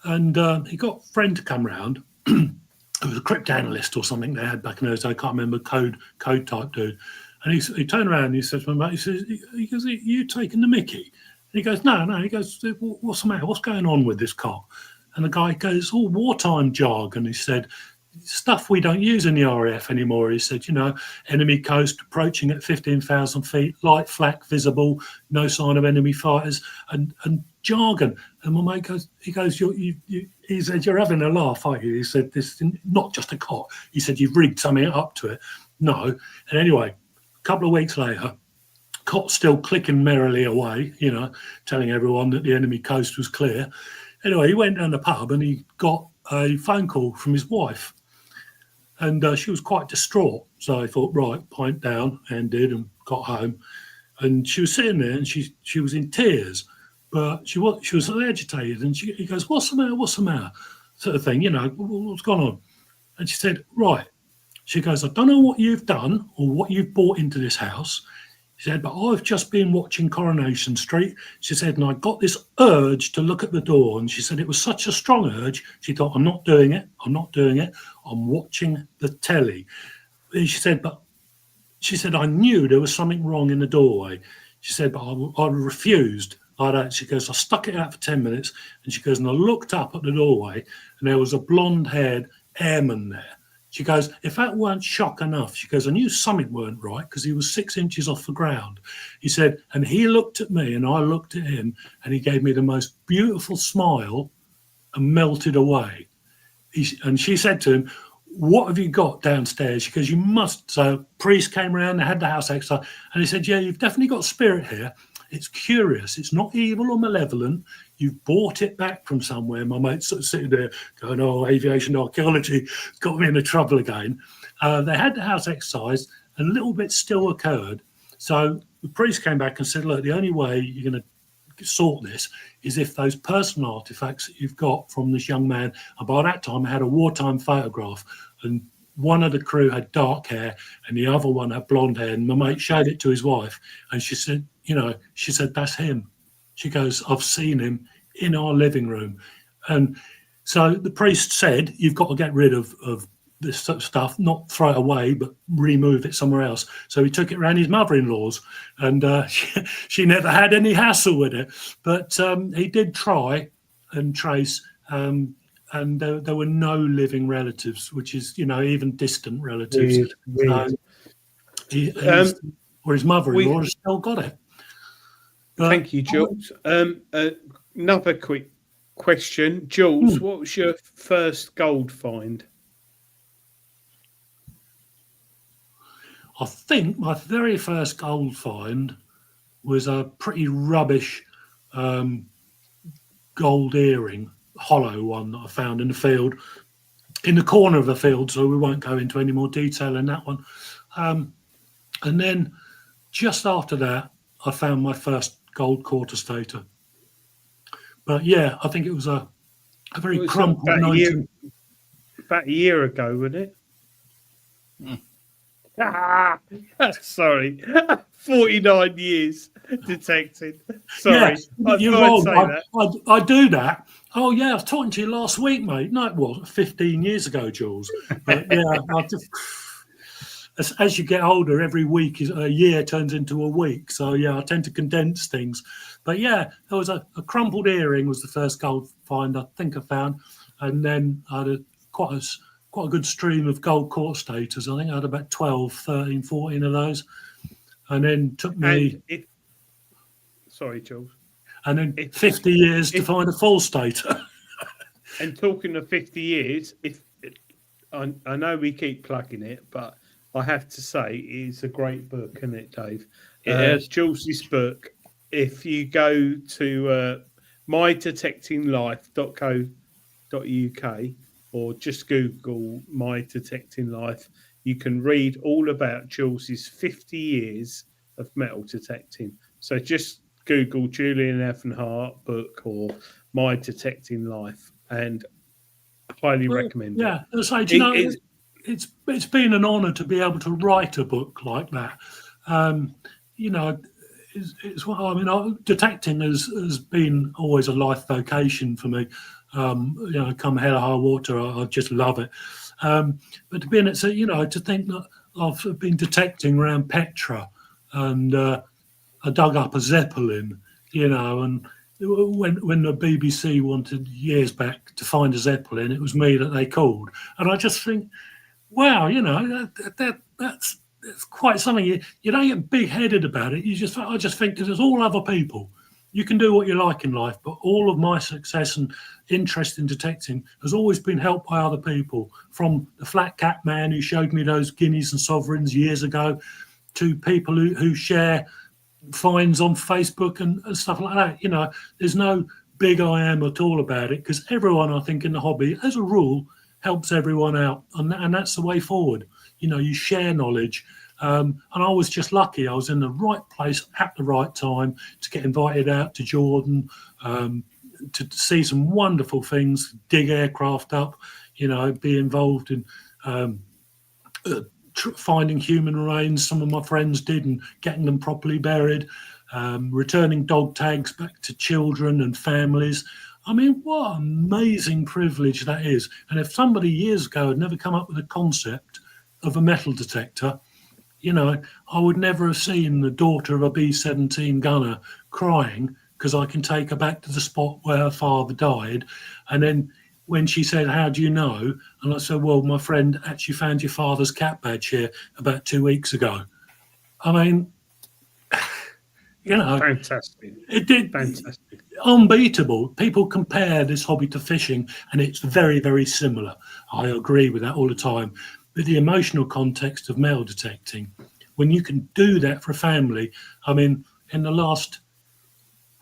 And he got a friend to come round. It was a cryptanalyst or something they had back in those days. I can't remember, code type dude. And he turned around and he said to my mate, he goes, are you taking the mickey? He goes, no. He goes, what's the matter? What's going on with this cot? And the guy goes, all wartime jargon. He said, stuff we don't use in the RAF anymore. He said, enemy coast approaching at 15,000 feet, light flak visible, no sign of enemy fighters, and jargon. And my mate goes, he said, you're having a laugh, aren't you? He said, this is not just a cot. He said, you've rigged something up to it. No. And anyway, a couple of weeks later, cot still clicking merrily away, telling everyone that the enemy coast was clear. Anyway, he went down the pub and he got a phone call from his wife. And she was quite distraught. So I thought, right, pint down, and did, and got home. And she was sitting there and she was in tears, but she was agitated. And he goes, what's the matter? Sort of thing, what's going on? And she said, right. She goes, I don't know what you've done or what you've brought into this house. She said, but I've just been watching Coronation Street. She said, and I got this urge to look at the door. And she said, it was such a strong urge. She thought, I'm not doing it. I'm watching the telly. And she said, I knew there was something wrong in the doorway. She said, but I refused. She goes, I stuck it out for 10 minutes. And she goes, and I looked up at the doorway and there was a blonde-haired airman there. She goes, if that weren't shock enough, she goes, I knew something weren't right because he was 6 inches off the ground. He said, and he looked at me and I looked at him and he gave me the most beautiful smile and melted away. And she said to him, what have you got downstairs? She goes, you must. So priest came around, they had the house exercise, and he said, yeah, you've definitely got spirit here. It's curious. It's not evil or malevolent. You've bought it back from somewhere. My mate's sort of sitting there going, oh, aviation archaeology got me into trouble again. They had the house exercised and a little bit still occurred. So the priest came back and said, look, the only way you're going to sort this is if those personal artifacts that you've got from this young man, and by that time I had a wartime photograph, and one of the crew had dark hair and the other one had blonde hair, and my mate showed it to his wife and she said, she said, that's him. She goes, I've seen him in our living room. And so the priest said, you've got to get rid of this sort of stuff, not throw it away, but remove it somewhere else. So he took it around his mother-in-law's, and she never had any hassle with it. But he did try and trace, and there were no living relatives, which is, even distant relatives. Weird. Or his mother-in-law has still got it. But, thank you, Jules. Another quick question. Jules, what was your first gold find? I think my very first gold find was a pretty rubbish gold earring, hollow one that I found in the field, in the corner of the field, so we won't go into any more detail in that one. And then just after that, I found my first gold quarter stater. But yeah, I think it was a very crumpled about a year ago, wasn't it? Sorry, 49 years detecting. Sorry, yeah, I do that. Oh yeah, I was talking to you last week, mate. No, it wasn't 15 years ago, Jules. But yeah, as you get older, every week is a year turns into a week. So yeah, I tend to condense things. But yeah, there was a crumpled earring was the first gold find I think I found, and then I had quite a good stream of gold quarter staters. I think I had about 12, 13, 14 of those. And then took me... Sorry, Jules. And then 50 years to find a full stater. And talking of 50 years, I know we keep plugging it, but I have to say it's a great book, isn't it, Dave? It is. Jules' book. If you go to mydetectinglife.co.uk or just Google My Detecting Life, you can read all about Jules's 50 years of metal detecting. So just Google Julian EVAN-HART book or My Detecting Life, and highly recommend it. Yeah, it's been an honour to be able to write a book like that. Detecting has been always a life vocation for me. Come hell or high water, I just love it. But to be in it, so to think that I've been detecting around Petra, and I dug up a Zeppelin, and when the BBC wanted years back to find a Zeppelin, it was me that they called, and I just think, wow, that's quite something. You don't get big-headed about it. I just think that there's all other people. You can do what you like in life, but all of my success and interest in detecting has always been helped by other people, from the flat cap man who showed me those guineas and sovereigns years ago, to people who share finds on Facebook and stuff like that. There's no big I am at all about it, because everyone, I think, in the hobby, as a rule, helps everyone out, and that's the way forward. You share knowledge. And I was just lucky. I was in the right place at the right time to get invited out to Jordan, to see some wonderful things, dig aircraft up, be involved in finding human remains. Some of my friends did, and getting them properly buried, returning dog tags back to children and families. I mean, what an amazing privilege that is. And if somebody years ago had never come up with a concept of a metal detector, I would never have seen the daughter of a B-17 gunner crying because I can take her back to the spot where her father died. And then when she said, "How do you know?" And I said, "Well, my friend actually found your father's cat badge here about 2 weeks ago." I mean, fantastic. It did. Fantastic. Unbeatable. People compare this hobby to fishing, and it's very, very similar. I agree with that all the time. But the emotional context of metal detecting, when you can do that for a family, I mean, in the last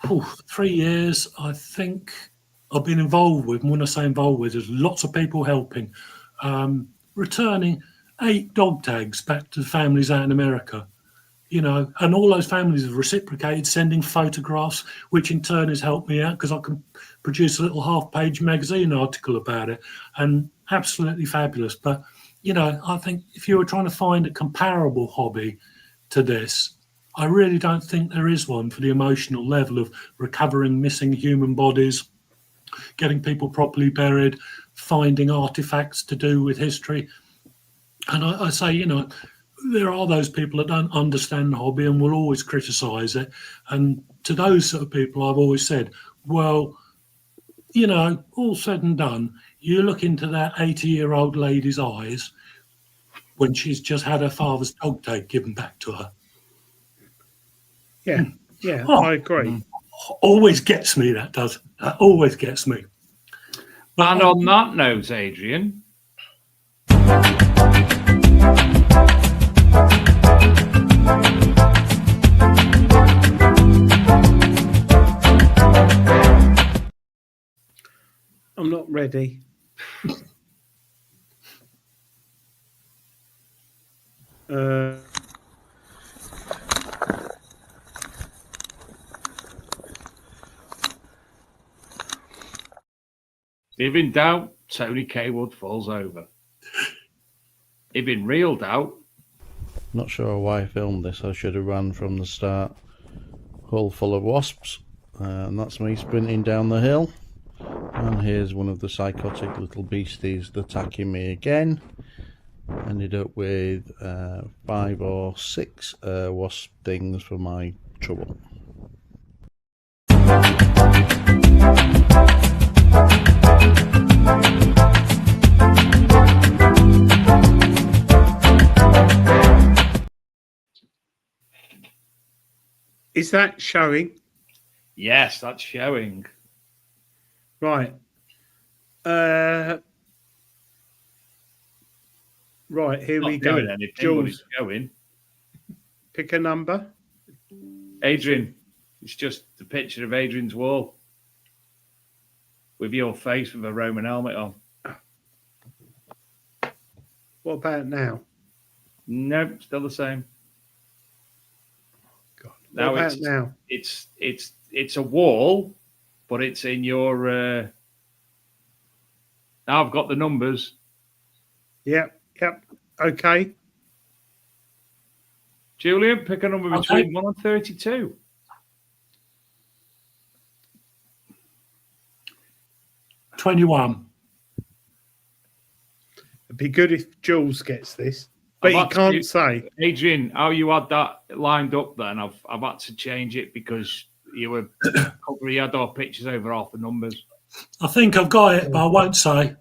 3 years, I think I've been involved with, and when I say involved with, there's lots of people helping, returning 8 dog tags back to families out in America. And all those families have reciprocated, sending photographs, which in turn has helped me out because I can produce a little half-page magazine article about it, and absolutely fabulous. But, I think if you were trying to find a comparable hobby to this, I really don't think there is one for the emotional level of recovering missing human bodies, getting people properly buried, finding artifacts to do with history. And I say, there are those people that don't understand the hobby and will always criticise it. And to those sort of people, I've always said, well, all said and done, you look into that 80-year-old lady's eyes when she's just had her father's dog tag given back to her. Yeah, I agree. Always gets me, that does. That always gets me. And on that note, Adrian, I'm not ready. if in doubt, Tony K. Wood falls over. If in real doubt, not sure why I filmed this. I should have ran from the start. Hull full of wasps, and that's me sprinting down the hill. And here's one of the psychotic little beasties attacking me again. Ended up with 5 or 6 wasp stings for my trouble. Is that showing? yes, that's showing. Right. Right, here we go. Jules, going. Pick a number. Adrian, it's just the picture of Adrian's wall with your face with a Roman helmet on. What about now? Nope, still the same. God. Now what about now? It's a wall, but it's in your. Now I've got the numbers. Yep. Okay. Julian, pick a number between 1 and 32. 21. It'd be good if Jules gets this, but he can't say. Adrian, how you had that lined up then? I've had to change it because you were covering your door pictures over half the numbers. I think I've got it, but I won't say.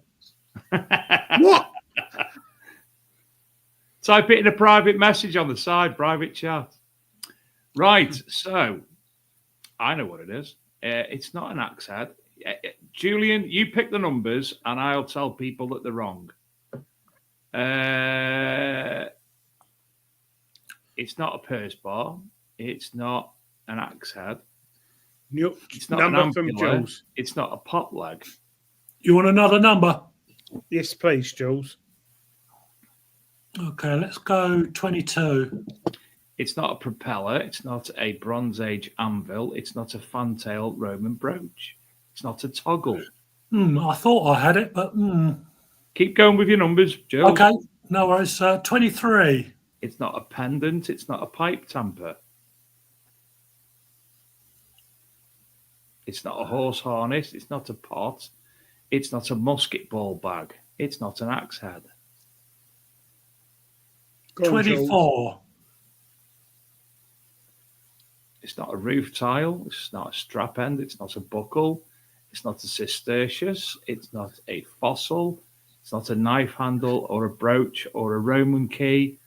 What? Type it in a private message on the side, private chat. Right, so I know what it is. It's not an axe head. Julian, you pick the numbers and I'll tell people that they're wrong. It's not a purse bar. It's not an axe head. It's not number an from ampula. Jules. It's not a pot leg. You want another number? Yes, please, Jules. Okay, let's go 22. It's not a propeller. It's not a Bronze Age anvil. It's not a fantail Roman brooch. It's not a toggle. I thought I had it, but Keep going with your numbers, Joe. okay, no worries. 23. It's not a pendant. It's not a pipe tamper. It's not a horse harness. It's not a pot. It's not a musket ball bag. It's not an axe head. Go on, 24. Jules. It's not a roof tile. It's not a strap end. It's not a buckle. It's not a cistercius. It's not a fossil. It's not a knife handle or a brooch or a Roman key.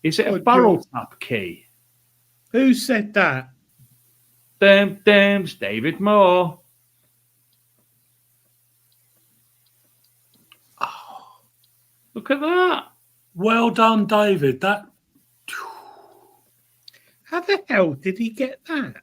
Is it a barrel tap key? Who said that? Damns, David Moore. Oh, look at that. Well done, David. That How the hell did he get that?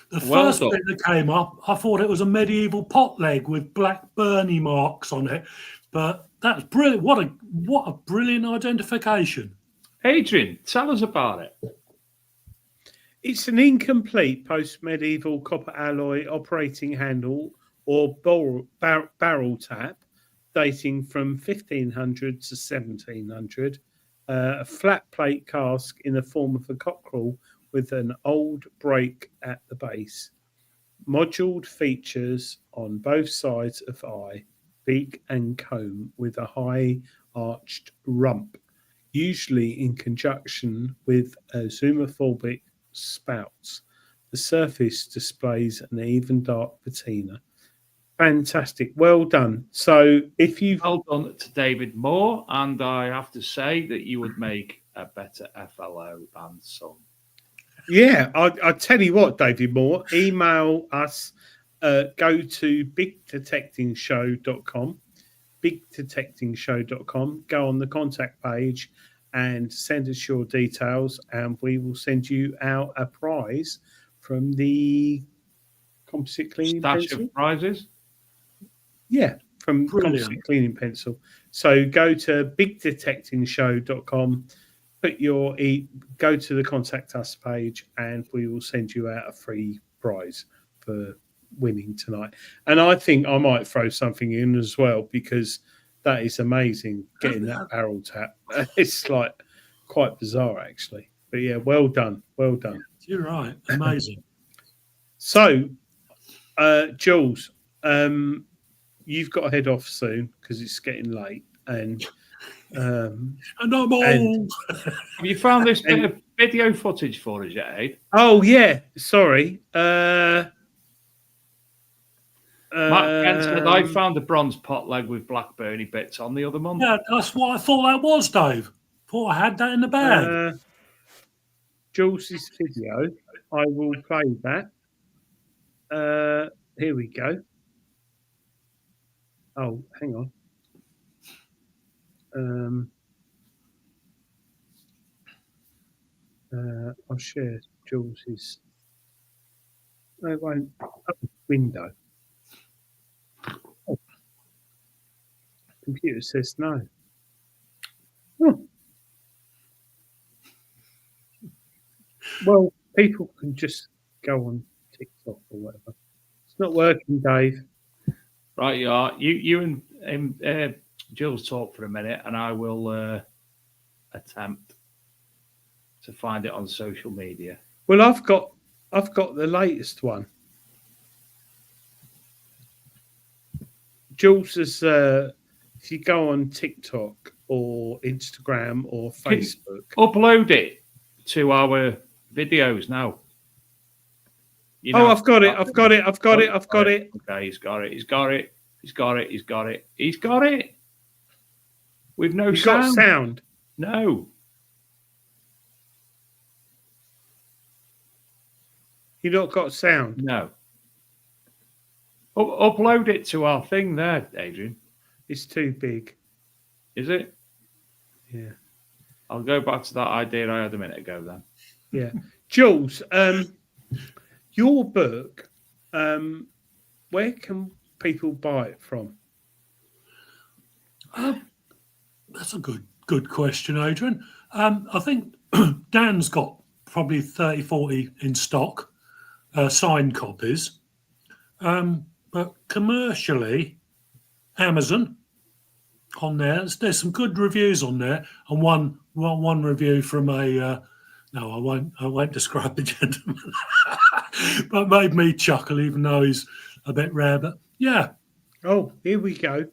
the Well first done. bit that came up, I thought it was a medieval pot leg with black Bernie marks on it, but that's brilliant. What a brilliant identification. Adrian, tell us about it. It's an incomplete post-medieval copper alloy operating handle or barrel tap dating from 1500 to 1700. A flat plate cask in the form of a cockerel with an old break at the base. Moduled features on both sides of eye, beak and comb with a high arched rump, usually in conjunction with a zoomorphic spouts. The surface displays an even dark patina. Fantastic. Well done. So if you've Well done to David Moore, and I have to say that you would make a better FLO than some. Yeah, I tell you what, David Moore, email us, go to bigdetectingshow.com, bigdetectingshow.com, go on the contact page and send us your details, and we will send you out a prize from the composite cleaning Stash pencil. of prizes. Yeah, from Brilliant. composite cleaning pencil. So go to bigdetectingshow.com, go to the contact us page, and we will send you out a free prize for winning tonight. And I think I might throw something in as well, because that is amazing, getting that barrel tap. It's like quite bizarre, actually. But yeah, well done. Well done. You're right. Amazing. So, Jules, you've got to head off soon because it's getting late. And And I'm old. Have you found this bit of video footage for us yet, Aid? oh yeah, sorry. Matt Kent said, I found a bronze pot leg with black Bernie bits on the other month. Yeah, that's what I thought that was, Dave. Thought I had that in the bag. Jules's video. I will play that. Here we go. Oh, hang on. I'll share Jules's. No, it won't. Oh, window. Oh. Computer says no. Oh. Well, people can just go on TikTok or whatever. It's not working, Dave. Right, you are. You and Jules talk for a minute, and I will attempt to find it on social media. Well, I've got the latest one. Jules is if you go on TikTok or Instagram or Facebook, Upload it to our videos now. You know, I've got it. I've got it. Okay, he's got it. With no You've sound. got sound. No. You not got sound. No. Upload it to our thing there, Adrian. It's too big. Is it? Yeah. I'll go back to that idea I had a minute ago then. Yeah. Jules, your book, where can people buy it from? That's a good question, Adrian. I think Dan's got probably 30, 40 in stock, signed copies. But commercially, Amazon on there. There's some good reviews on there, and one review from a no, I won't describe the gentleman, but made me chuckle, even though he's a bit rare. But yeah. Oh, here we go.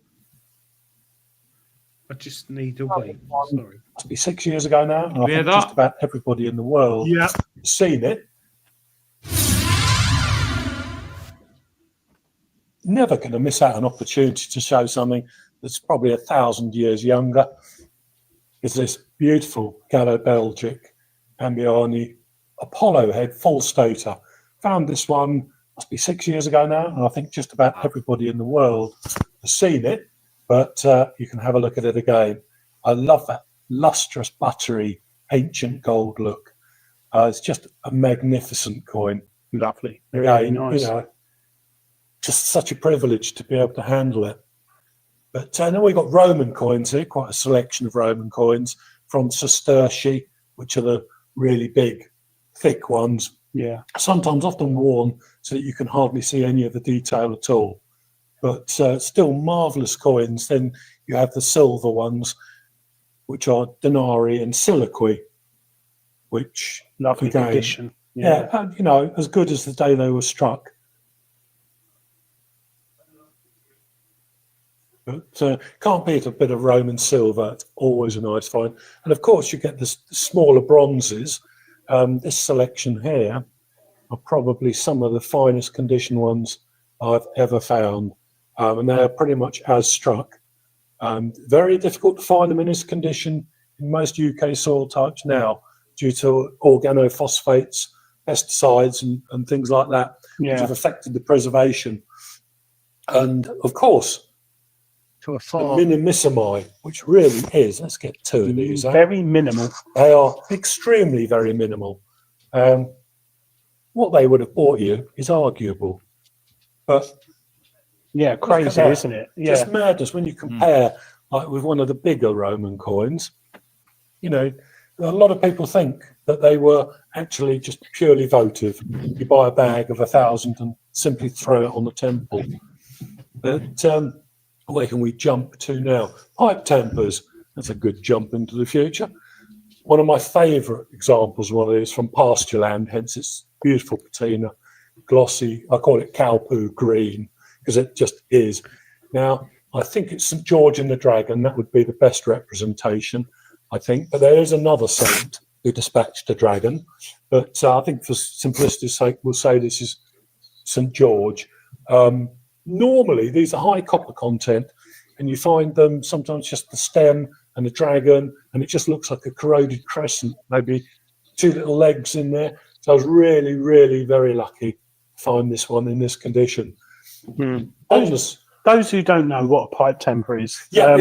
I just need a wait. Sorry. Must be 6 years ago now. And I Yeah, think just about everybody in the world has seen it. Never going to miss out an opportunity to show something that's probably 1,000 years younger. Is this beautiful Gallo-Belgic Ambiani Apollo head full stator. Found this one, must be 6 years ago now, and I think just about everybody in the world has seen it, but you can have a look at it again. I love that lustrous, buttery, ancient gold look. It's just a magnificent coin. Lovely. Again, Very nice. you know, just such a privilege to be able to handle it. But I know we've got Roman coins here, quite a selection of Roman coins from sestertii, which are the really big, thick ones. Yeah. Sometimes often worn so that you can hardly see any of the detail at all. But still marvellous coins. Then you have the silver ones, which are denarii and siliqui, which Lovely again, condition. yeah, and, you know, as good as the day they were struck. But can't beat a bit of Roman silver. It's always a nice find. And of course, you get the smaller bronzes. This selection here are probably some of the finest condition ones I've ever found. And they are pretty much as struck. Very difficult to find them in this condition in most UK soil types now due to organophosphates, pesticides and things like that, which have affected the preservation. And of course, To a the far minimissimi, which really is, let's get two of these. very minimal. They are extremely very minimal. What they would have bought you is arguable. But Yeah, crazy, that. isn't it? Yeah. just madness when you compare like with one of the bigger Roman coins. You know, a lot of people think that they were actually just purely votive. You buy a bag of 1,000 and simply throw it on the temple. But where can we jump to now? Pipe tempers. That's a good jump into the future. One of my favourite examples of one of these from pasture land, hence its beautiful patina, glossy. I call it cow poo green because it just is. Now, I think it's St George and the Dragon. That would be the best representation, I think. But there is another saint who dispatched a dragon. But I think for simplicity's sake, we'll say this is St George. Normally, these are high copper content, and you find them sometimes just the stem and the dragon, and it just looks like a corroded crescent, maybe two little legs in there. So I was really, really very lucky to find this one in this condition. Those who don't know what a pipe temper is, Yeah,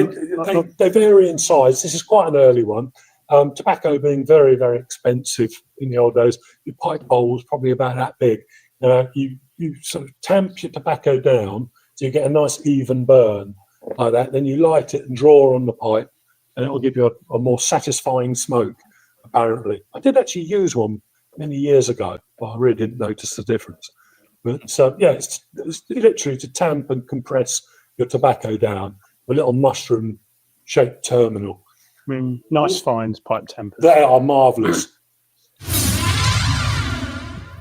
they vary in size. This is quite an early one. Tobacco being very, very expensive in the old days. Your pipe bowl was probably about that big. You sort of tamp your tobacco down so you get a nice even burn like that. Then you light it and draw on the pipe, and it will give you a more satisfying smoke, apparently. I did actually use one many years ago, but I really didn't notice the difference. But yeah, it's literally to tamp and compress your tobacco down, a little mushroom-shaped terminal. nice finds, pipe tempers. They are marvellous.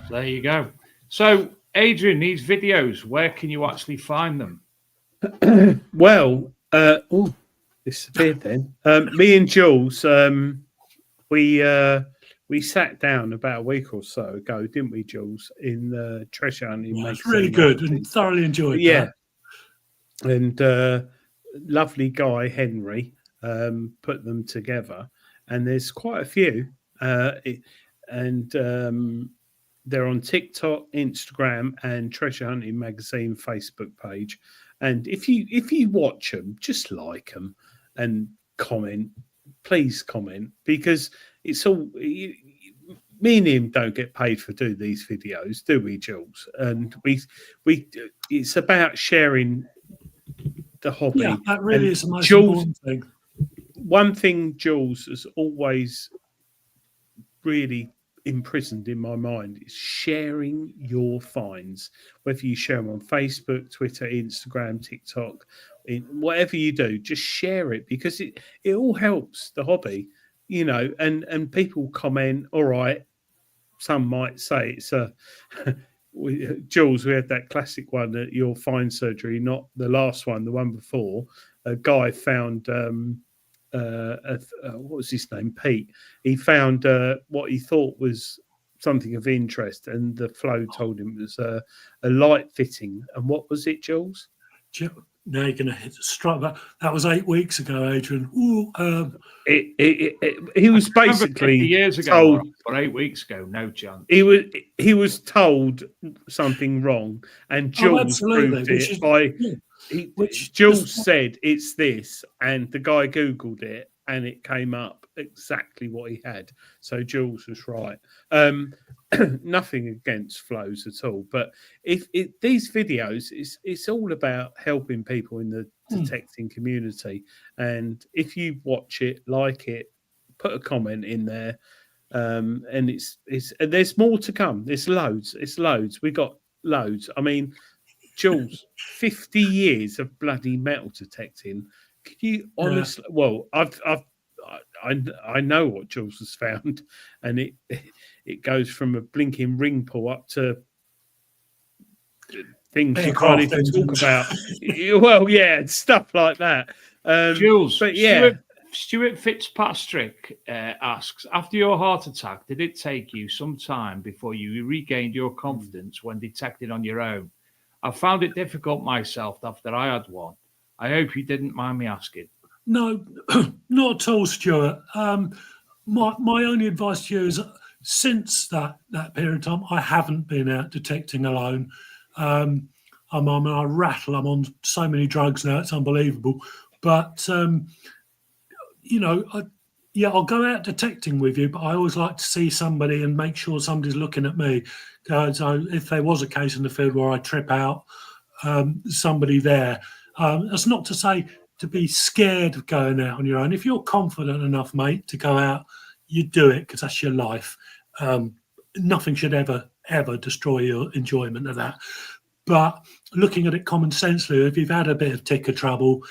There you go. So, Adrian, these videos, where can you actually find them? Well, disappeared then. Me and Jules, we we sat down about a week or so ago, didn't we, Jules, in the treasure hunting Yeah, it's magazine? really good and thoroughly enjoyed Yeah. that. And lovely guy, Henry, put them together. And there's quite a few. They're on TikTok, Instagram, and Treasure Hunting Magazine Facebook page. And if you watch them, just like them and comment. Please comment, because it's all me and him don't get paid for doing these videos, do we, Jules? And we it's about sharing the hobby. Yeah, that really And is the most Jules, important thing. one thing Jules has always really imprisoned in my mind is sharing your finds, whether you share them on Facebook, Twitter, Instagram, TikTok, in whatever you do, just share it, because it all helps the hobby, you know. And people comment, all right, some might say it's a Jules, we had that classic one at your fine surgery, not the last one, the one before. A guy found what was his name? Pete. He found what he thought was something of interest, and the flow told him it was a light fitting. And what was it, Jules? Now you're going to hit strike back. That was 8 weeks ago, Adrian. Ooh, he was basically 50 years ago, told, or 8 weeks ago. No chance. He was told something wrong, and Jules proved it by. Jules said it's this, and the guy Googled it, and it came up exactly what he had. So Jules was right. Nothing against flows at all, but if these videos, it's all about helping people in the detecting community. And if you watch it, like it, put a comment in there, and it's and there's more to come. There's loads. It's loads. We got loads. I mean, Jules, 50 years of bloody metal detecting. Can you honestly? Yeah. Well, I know what Jules has found, and it goes from a blinking ring pull up to things you can't even talk about. Well, yeah, stuff like that. Jules, but yeah. Stuart Fitzpatrick asks, after your heart attack, did it take you some time before you regained your confidence when detecting on your own? I found it difficult myself after I had one. I hope you didn't mind me asking. No, not at all, Stuart. My only advice to you is, since that period of time, I haven't been out detecting alone. I'm a rattle. I'm on so many drugs now, it's unbelievable. But I'll go out detecting with you, but I always like to see somebody and make sure somebody's looking at me. So if there was a case in the field where I trip out, somebody there. That's not to say to be scared of going out on your own. If you're confident enough, mate, to go out, you do it, because that's your life. Nothing should ever destroy your enjoyment of that. But looking at it common sensely, if you've had a bit of ticker trouble,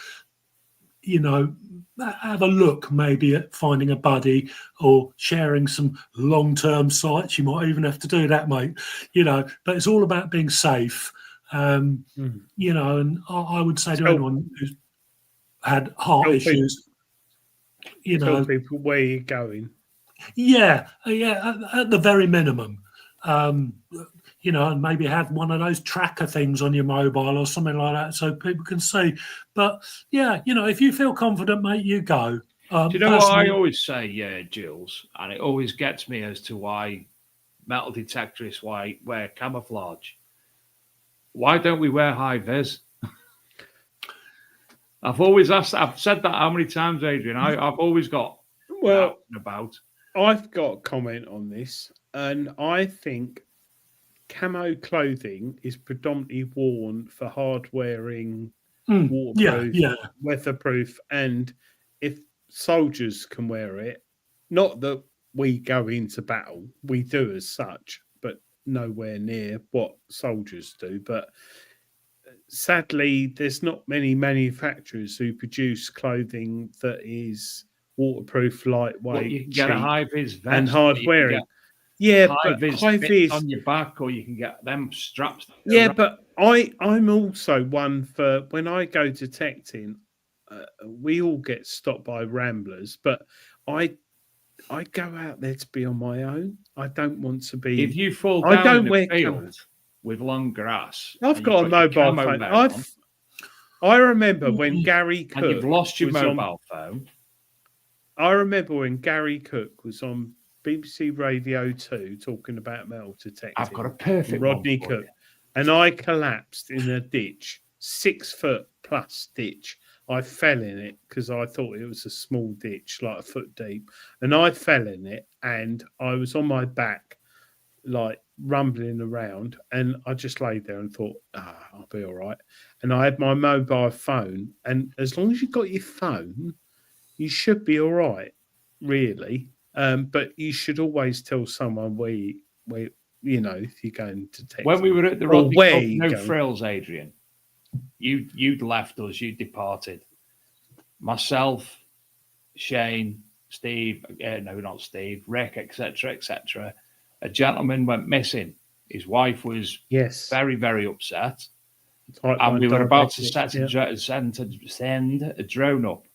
have a look maybe at finding a buddy or sharing some long-term sites. You might even have to do that, mate. But it's all about being safe. And I would say to anyone who's had heart issues, tell people where you're going. Yeah, at the very minimum. And maybe have one of those tracker things on your mobile or something like that, so people can see. But yeah, if you feel confident, mate, you go. Do you know what I always say, Jules? And it always gets me as to why metal detectorists wear camouflage. Why don't we wear high vis? I've always asked. I've said that how many times, Adrian? I've always got about. I've got a comment on this, and I think camo clothing is predominantly worn for hard-wearing, waterproof, weatherproof, and if soldiers can wear it, not that we go into battle, we do as such, but nowhere near what soldiers do. But sadly, there's not many manufacturers who produce clothing that is waterproof, lightweight, you can get a high-vis vest and hard-wearing. Yeah, but high-vis on your back, or you can get them straps. Yeah, but I'm also one for when I go detecting. We all get stopped by ramblers, but I go out there to be on my own. I don't want to be. If you fall I down don't in a wear field with long grass, I've and got a you've your mobile camo phone. wear on, I remember when Gary Cook and you've lost your was on- mobile phone. I remember when Gary Cook was on BBC Radio 2 talking about metal detecting. I've got a perfect Rodney one for Cook. you. And I collapsed in a ditch, 6 foot plus ditch. I fell in it because I thought it was a small ditch, like a foot deep. And I fell in it and I was on my back, like rumbling around. And I just laid there and thought, I'll be all right. And I had my mobile phone. And as long as you've got your phone, you should be all right, really. But you should always tell someone where you know, if you're going to text. When we were at the Or Rodney where Cup, you no going. frills, Adrian. You'd left us. You departed. Myself, Shane, Steve. No, not Steve. Rick, etc., etc. A gentleman went missing. His wife was very, very upset, and we were about to send a drone up.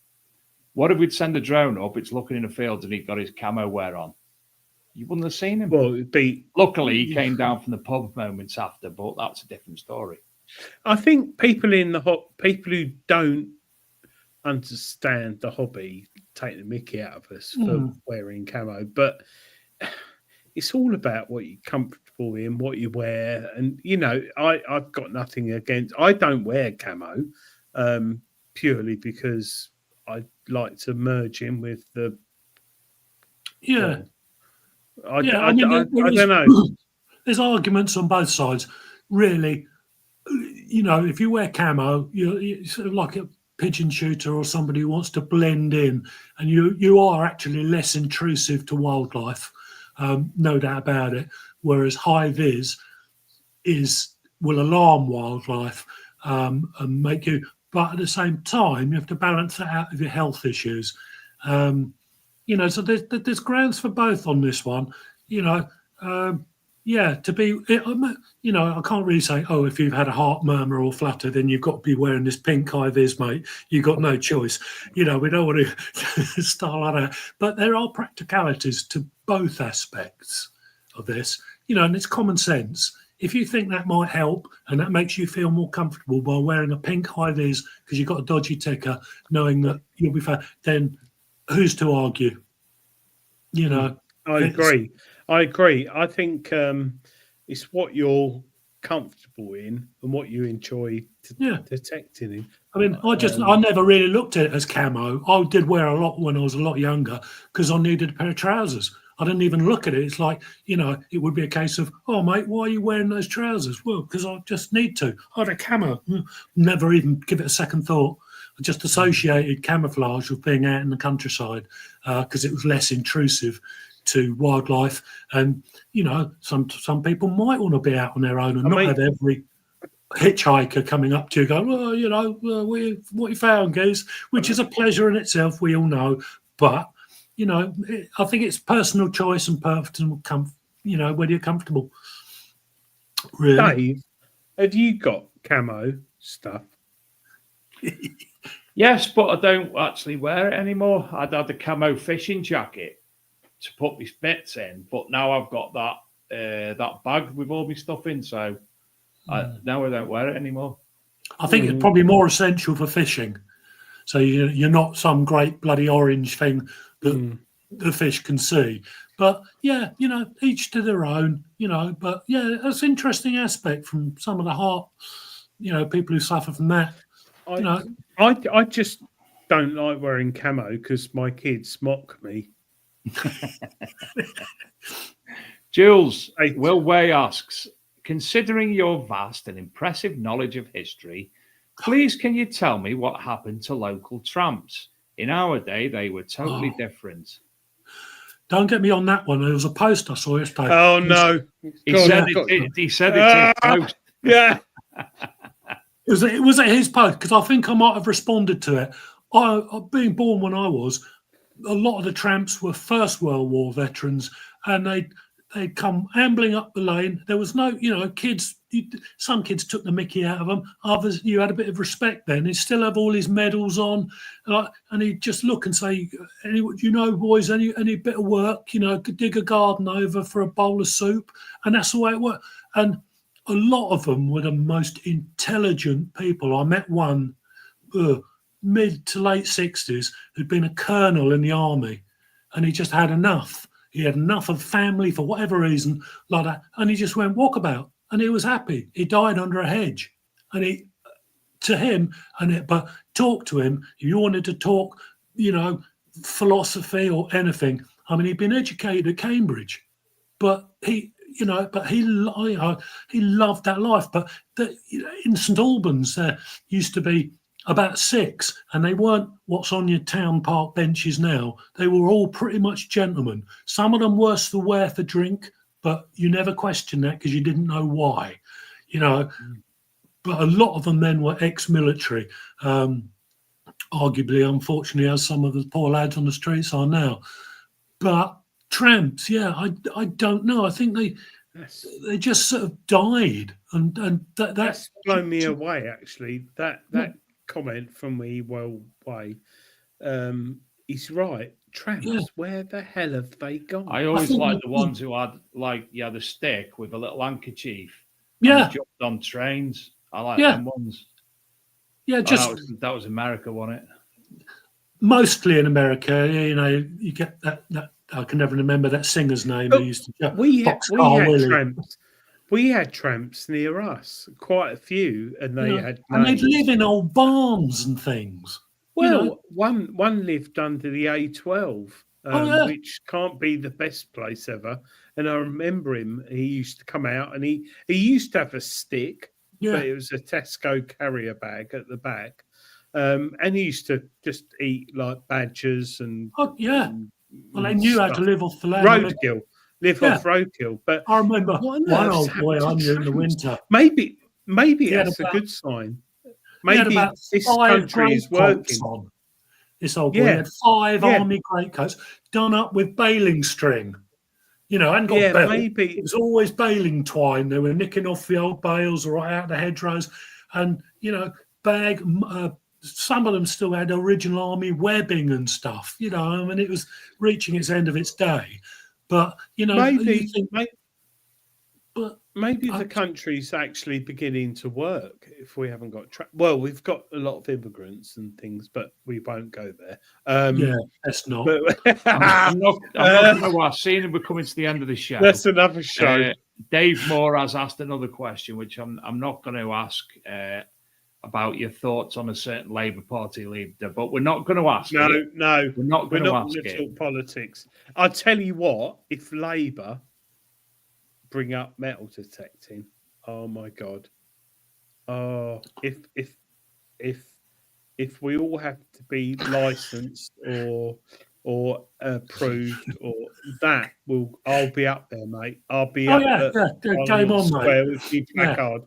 What if we'd send a drone up? It's looking in the field, and he'd got his camo wear on. You wouldn't have seen him. Well, it'd be. Luckily, he came down from the pub moments after, but that's a different story. I think people who don't understand the hobby take the mickey out of us for wearing camo, but it's all about what you're comfortable in, what you wear, and you know, I've got nothing against. I don't wear camo purely because I like to merge in with the. Yeah. I don't know. There's arguments on both sides. Really, you know, if you wear camo, you're sort of like a pigeon shooter or somebody who wants to blend in, and you are actually less intrusive to wildlife, no doubt about it. Whereas high vis will alarm wildlife and make you. But at the same time, you have to balance that out with your health issues. You know, so there's grounds for both on this one. You know, yeah, to be, you know, I can't really say, oh, if you've had a heart murmur or flutter, then you've got to be wearing this pink high vis, mate. You've got no choice. You know, we don't want to start like that. But there are practicalities to both aspects of this, you know, and it's common sense. If you think that might help and that makes you feel more comfortable by wearing a pink high vis because you've got a dodgy ticker, knowing that you'll be fine, then who's to argue? You know, I agree. I think it's what you're comfortable in and what you enjoy detecting in. I mean, I never really looked at it as camo. I did wear a lot when I was a lot younger because I needed a pair of trousers. I didn't even look at it. It's like, you know, it would be a case of, oh, mate, why are you wearing those trousers? Well, because I just need to. I had a camo. Never even give it a second thought. I just associated camouflage with being out in the countryside because it was less intrusive to wildlife. And, you know, some people might want to be out on their own and not have every hitchhiker coming up to you going, well, you know, what you found, guys, which is a pleasure in itself, we all know. But, you know, I think it's personal choice and personal you know, whether you're comfortable. Really. Dave, have you got camo stuff? Yes, but I don't actually wear it anymore. I'd had a camo fishing jacket to put my bits in, but now I've got that bag with all my stuff in, so now I don't wear it anymore. I think it's probably more essential for fishing. So you're not some great bloody orange thing that the fish can see. But yeah, you know, each to their own, you know, but yeah, that's an interesting aspect from some of the heart, you know, people who suffer from that. I just don't like wearing camo because my kids mock me. Jules, Will Way asks, considering your vast and impressive knowledge of history, please can you tell me what happened to local tramps? In our day, they were totally different. Don't get me on that one. There was a post I saw yesterday. Oh, no. He said it's his post. Yeah. It was at his post because I think I might have responded to it. Being born when I was, a lot of the tramps were First World War veterans, and they'd come ambling up the lane. There was no, you know, kids some kids took the mickey out of him. Others, you had a bit of respect then. He'd still have all his medals on, and he'd just look and say, boys, any bit of work, could dig a garden over for a bowl of soup. And that's the way it worked. And a lot of them were the most intelligent people. I met one mid to late 60s who'd been a colonel in the army, and he just had enough. He had enough of family for whatever reason, like that, and he just went walkabout, and he was happy. He died under a hedge, and but talk to him. If you wanted to talk, philosophy or anything. I mean, he'd been educated at Cambridge, but he loved that life. But in St Albans, there used to be about 6, and they weren't what's on your town park benches now. They were all pretty much gentlemen. Some of them worse for wear for drink, but you never questioned that because you didn't know why, But a lot of them then were ex-military, arguably, unfortunately, as some of the poor lads on the streets are now. But tramps, I don't know. I think they just sort of died, and that's blown me away. Actually, that comment from me, he's right. Tramps, where the hell have they gone? I always like the ones who had the stick with a little handkerchief. Yeah, jumped on trains. I like them ones. Yeah, that was America, wasn't it? Mostly in America, you get that. I can never remember that singer's name. Who used to we had tramps. We had tramps near us, quite a few, and they had and they'd live in old barns and things. Well, one lived under the A12, which can't be the best place ever. And I remember him. He used to come out, and he used to have a stick, but it was a Tesco carrier bag at the back, and he used to just eat like badgers and well, they knew how to live off the land. Roadkill. Off roadkill, but I remember one old boy I knew in the winter. Maybe that's a good sign. Maybe this country is working. On. This old boy had 5 army greatcoats done up with baling string. And got belt. Maybe it was always baling twine. They were nicking off the old bales right out the hedgerows, and bag. Some of them still had original army webbing and stuff. I mean, it was reaching its end of its day. But maybe the country's actually beginning to work if we haven't got we've got a lot of immigrants and things, but we won't go there. That's not. I'm not going to ask. Seeing we're coming to the end of the show, that's another show. Dave Moore has asked another question, which I'm not going to ask about your thoughts on a certain Labour Party leader, but we're not going to ask. No, we're not going to ask it. Talk politics. I'll tell you what. If Labour bring up metal detecting, oh my God! Oh, if we all have to be licensed or approved, or I'll be up there, mate. I'll be up game on, mate. With the placard.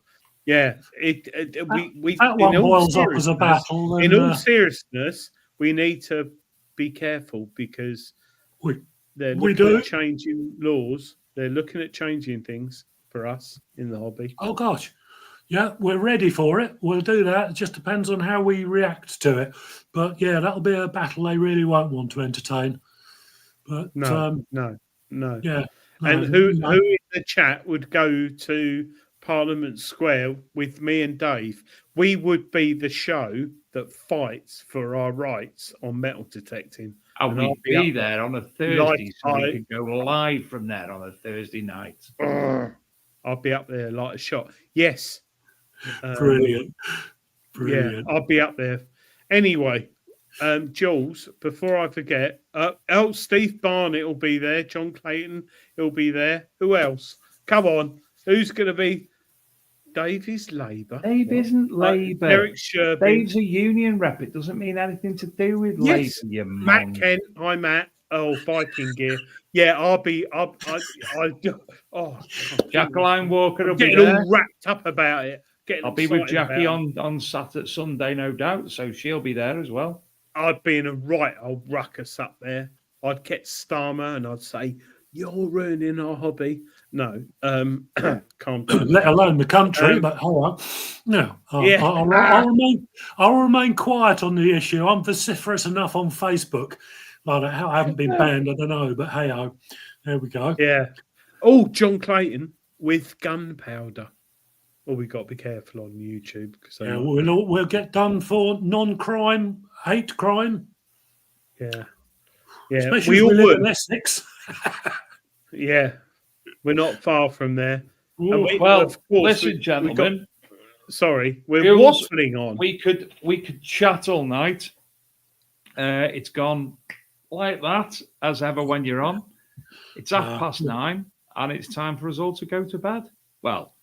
Yeah, we that one boils up as a battle. In all seriousness, we need to be careful because they're looking at changing laws. They're looking at changing things for us in the hobby. Oh gosh, yeah, we're ready for it. We'll do that. It just depends on how we react to it. But yeah, that'll be a battle they really won't want to entertain. But no. Yeah, and who in the chat would go to Parliament Square with me and Dave? We would be the show that fights for our rights on metal detecting. And we'll be there on a Thursday, so we can go live from there on a Thursday night. I'll be up there like a shot. Yes. Brilliant. Yeah, I'll be up there. Anyway, Jules, before I forget, Steve Barnett will be there. John Clayton will be there. Who else? Come on. Who's going to be? Dave is Labour. Dave isn't Labour. Eric Sherbin. Dave's a union rep. It doesn't mean anything to do with Labour. You Matt Kent. Hi, Matt. Oh, Viking gear. Yeah, I'll be. Jacqueline Walker will be getting there. All wrapped up about it. I'll be with Jackie on Saturday, Sunday, no doubt. So she'll be there as well. I'd be in a right old ruckus up there. I'd get Starmer and I'd say, "You're ruining our hobby," No, calm down. Let alone the country. But hold on, no, Yeah. I'll remain quiet on the issue. I'm vociferous enough on Facebook. Like I haven't been banned. I don't know, but hey, there we go. Yeah. Oh, John Clayton with gunpowder. Oh, we got to be careful on YouTube because we'll get done for non-crime, hate crime. Yeah. Especially if we live in Essex. Yeah, we're not far from there. Of course, listen, gentlemen. We're waffling on. We could chat all night. It's gone like that as ever when you're on. It's 9:30, and it's time for us all to go to bed. Well,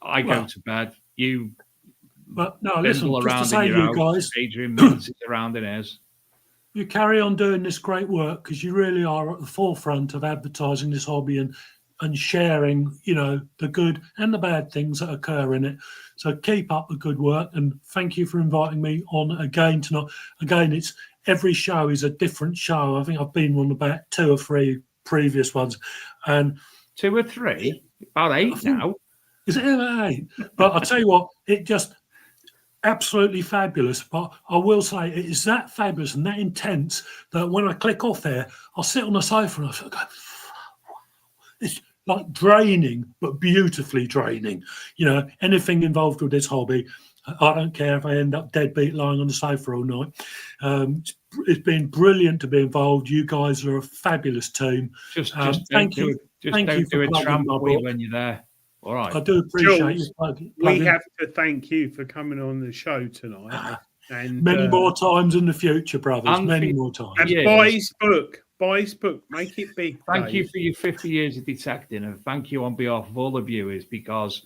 I go to bed. You, but no, listen. Just around to say, in your you house. guys, Adrian minces around in his. You carry on doing this great work because you really are at the forefront of advertising this hobby and sharing, the good and the bad things that occur in it. So keep up the good work, and thank you for inviting me on again tonight. Again, it's every show is a different show. I think I've been on about 2 or 3 previous ones, and 2 or 3, about 8 now. Is it about 8? But I'll tell you what, it just absolutely fabulous. But I will say it is that fabulous and that intense that when I click off there, I'll sit on the sofa and I go, it's like draining, but beautifully draining. Anything involved with this hobby, I don't care if I end up deadbeat lying on the sofa all night. It's been brilliant to be involved. You guys are a fabulous team. Just thank you. Thank you for a trampoline when you're there. All right. I do appreciate Jules, you. We have to thank you for coming on the show tonight. And many more times in the future, brothers. And many more times. And buy his book. Make it big. Thank you for your 50 years of detecting, and thank you on behalf of all the viewers, because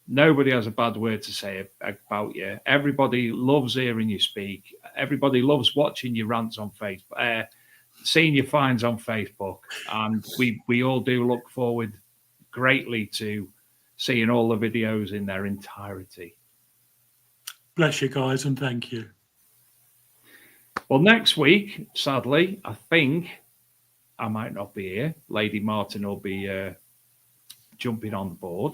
nobody has a bad word to say about you. Everybody loves hearing you speak. Everybody loves watching your rants on Facebook, seeing your finds on Facebook, and we all do look forward greatly to seeing all the videos in their entirety. Bless you guys, and thank you. Well, next week, sadly, I think I might not be here. Lady Martin will be jumping on board.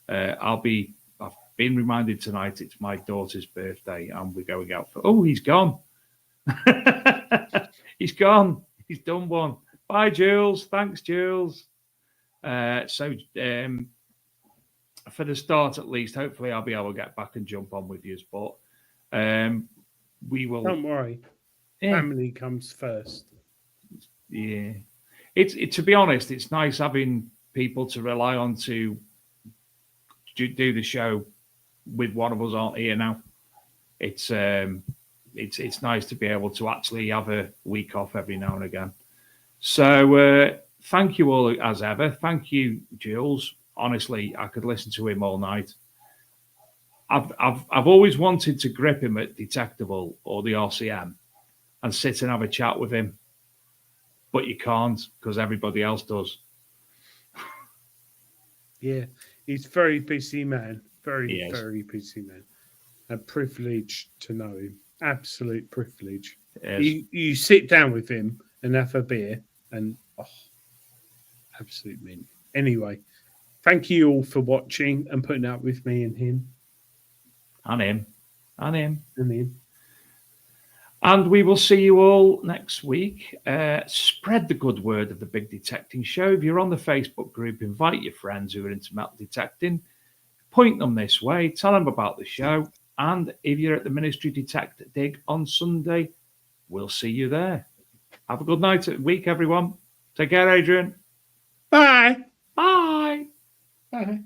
I've been reminded tonight it's my daughter's birthday and we're going out for... Oh, he's gone. He's gone. He's done one. Bye, Jules. Thanks, Jules. For the start, at least, hopefully I'll be able to get back and jump on with you. But we will... Don't worry. Yeah. Family comes first. Yeah. To be honest, it's nice having people to rely on to do the show with one of us aren't here now. It's nice to be able to actually have a week off every now and again. So thank you all as ever. Thank you, Jules. Honestly, I could listen to him all night. I've always wanted to grip him at Detectable or the RCM and sit and have a chat with him, but you can't because everybody else does. Yeah, he's a very busy man. Very busy man. A privilege to know him. Absolute privilege. You sit down with him and have a beer and absolute mint. Anyway, thank you all for watching and putting up with me and him. And him. And him. And him. And we will see you all next week. Spread the good word of the Big Detecting Show. If you're on the Facebook group, invite your friends who are into metal detecting. Point them this way. Tell them about the show. And if you're at the Ministry Detect Dig on Sunday, we'll see you there. Have a good night, week, everyone. Take care, Adrian. Bye. Bye. Bye.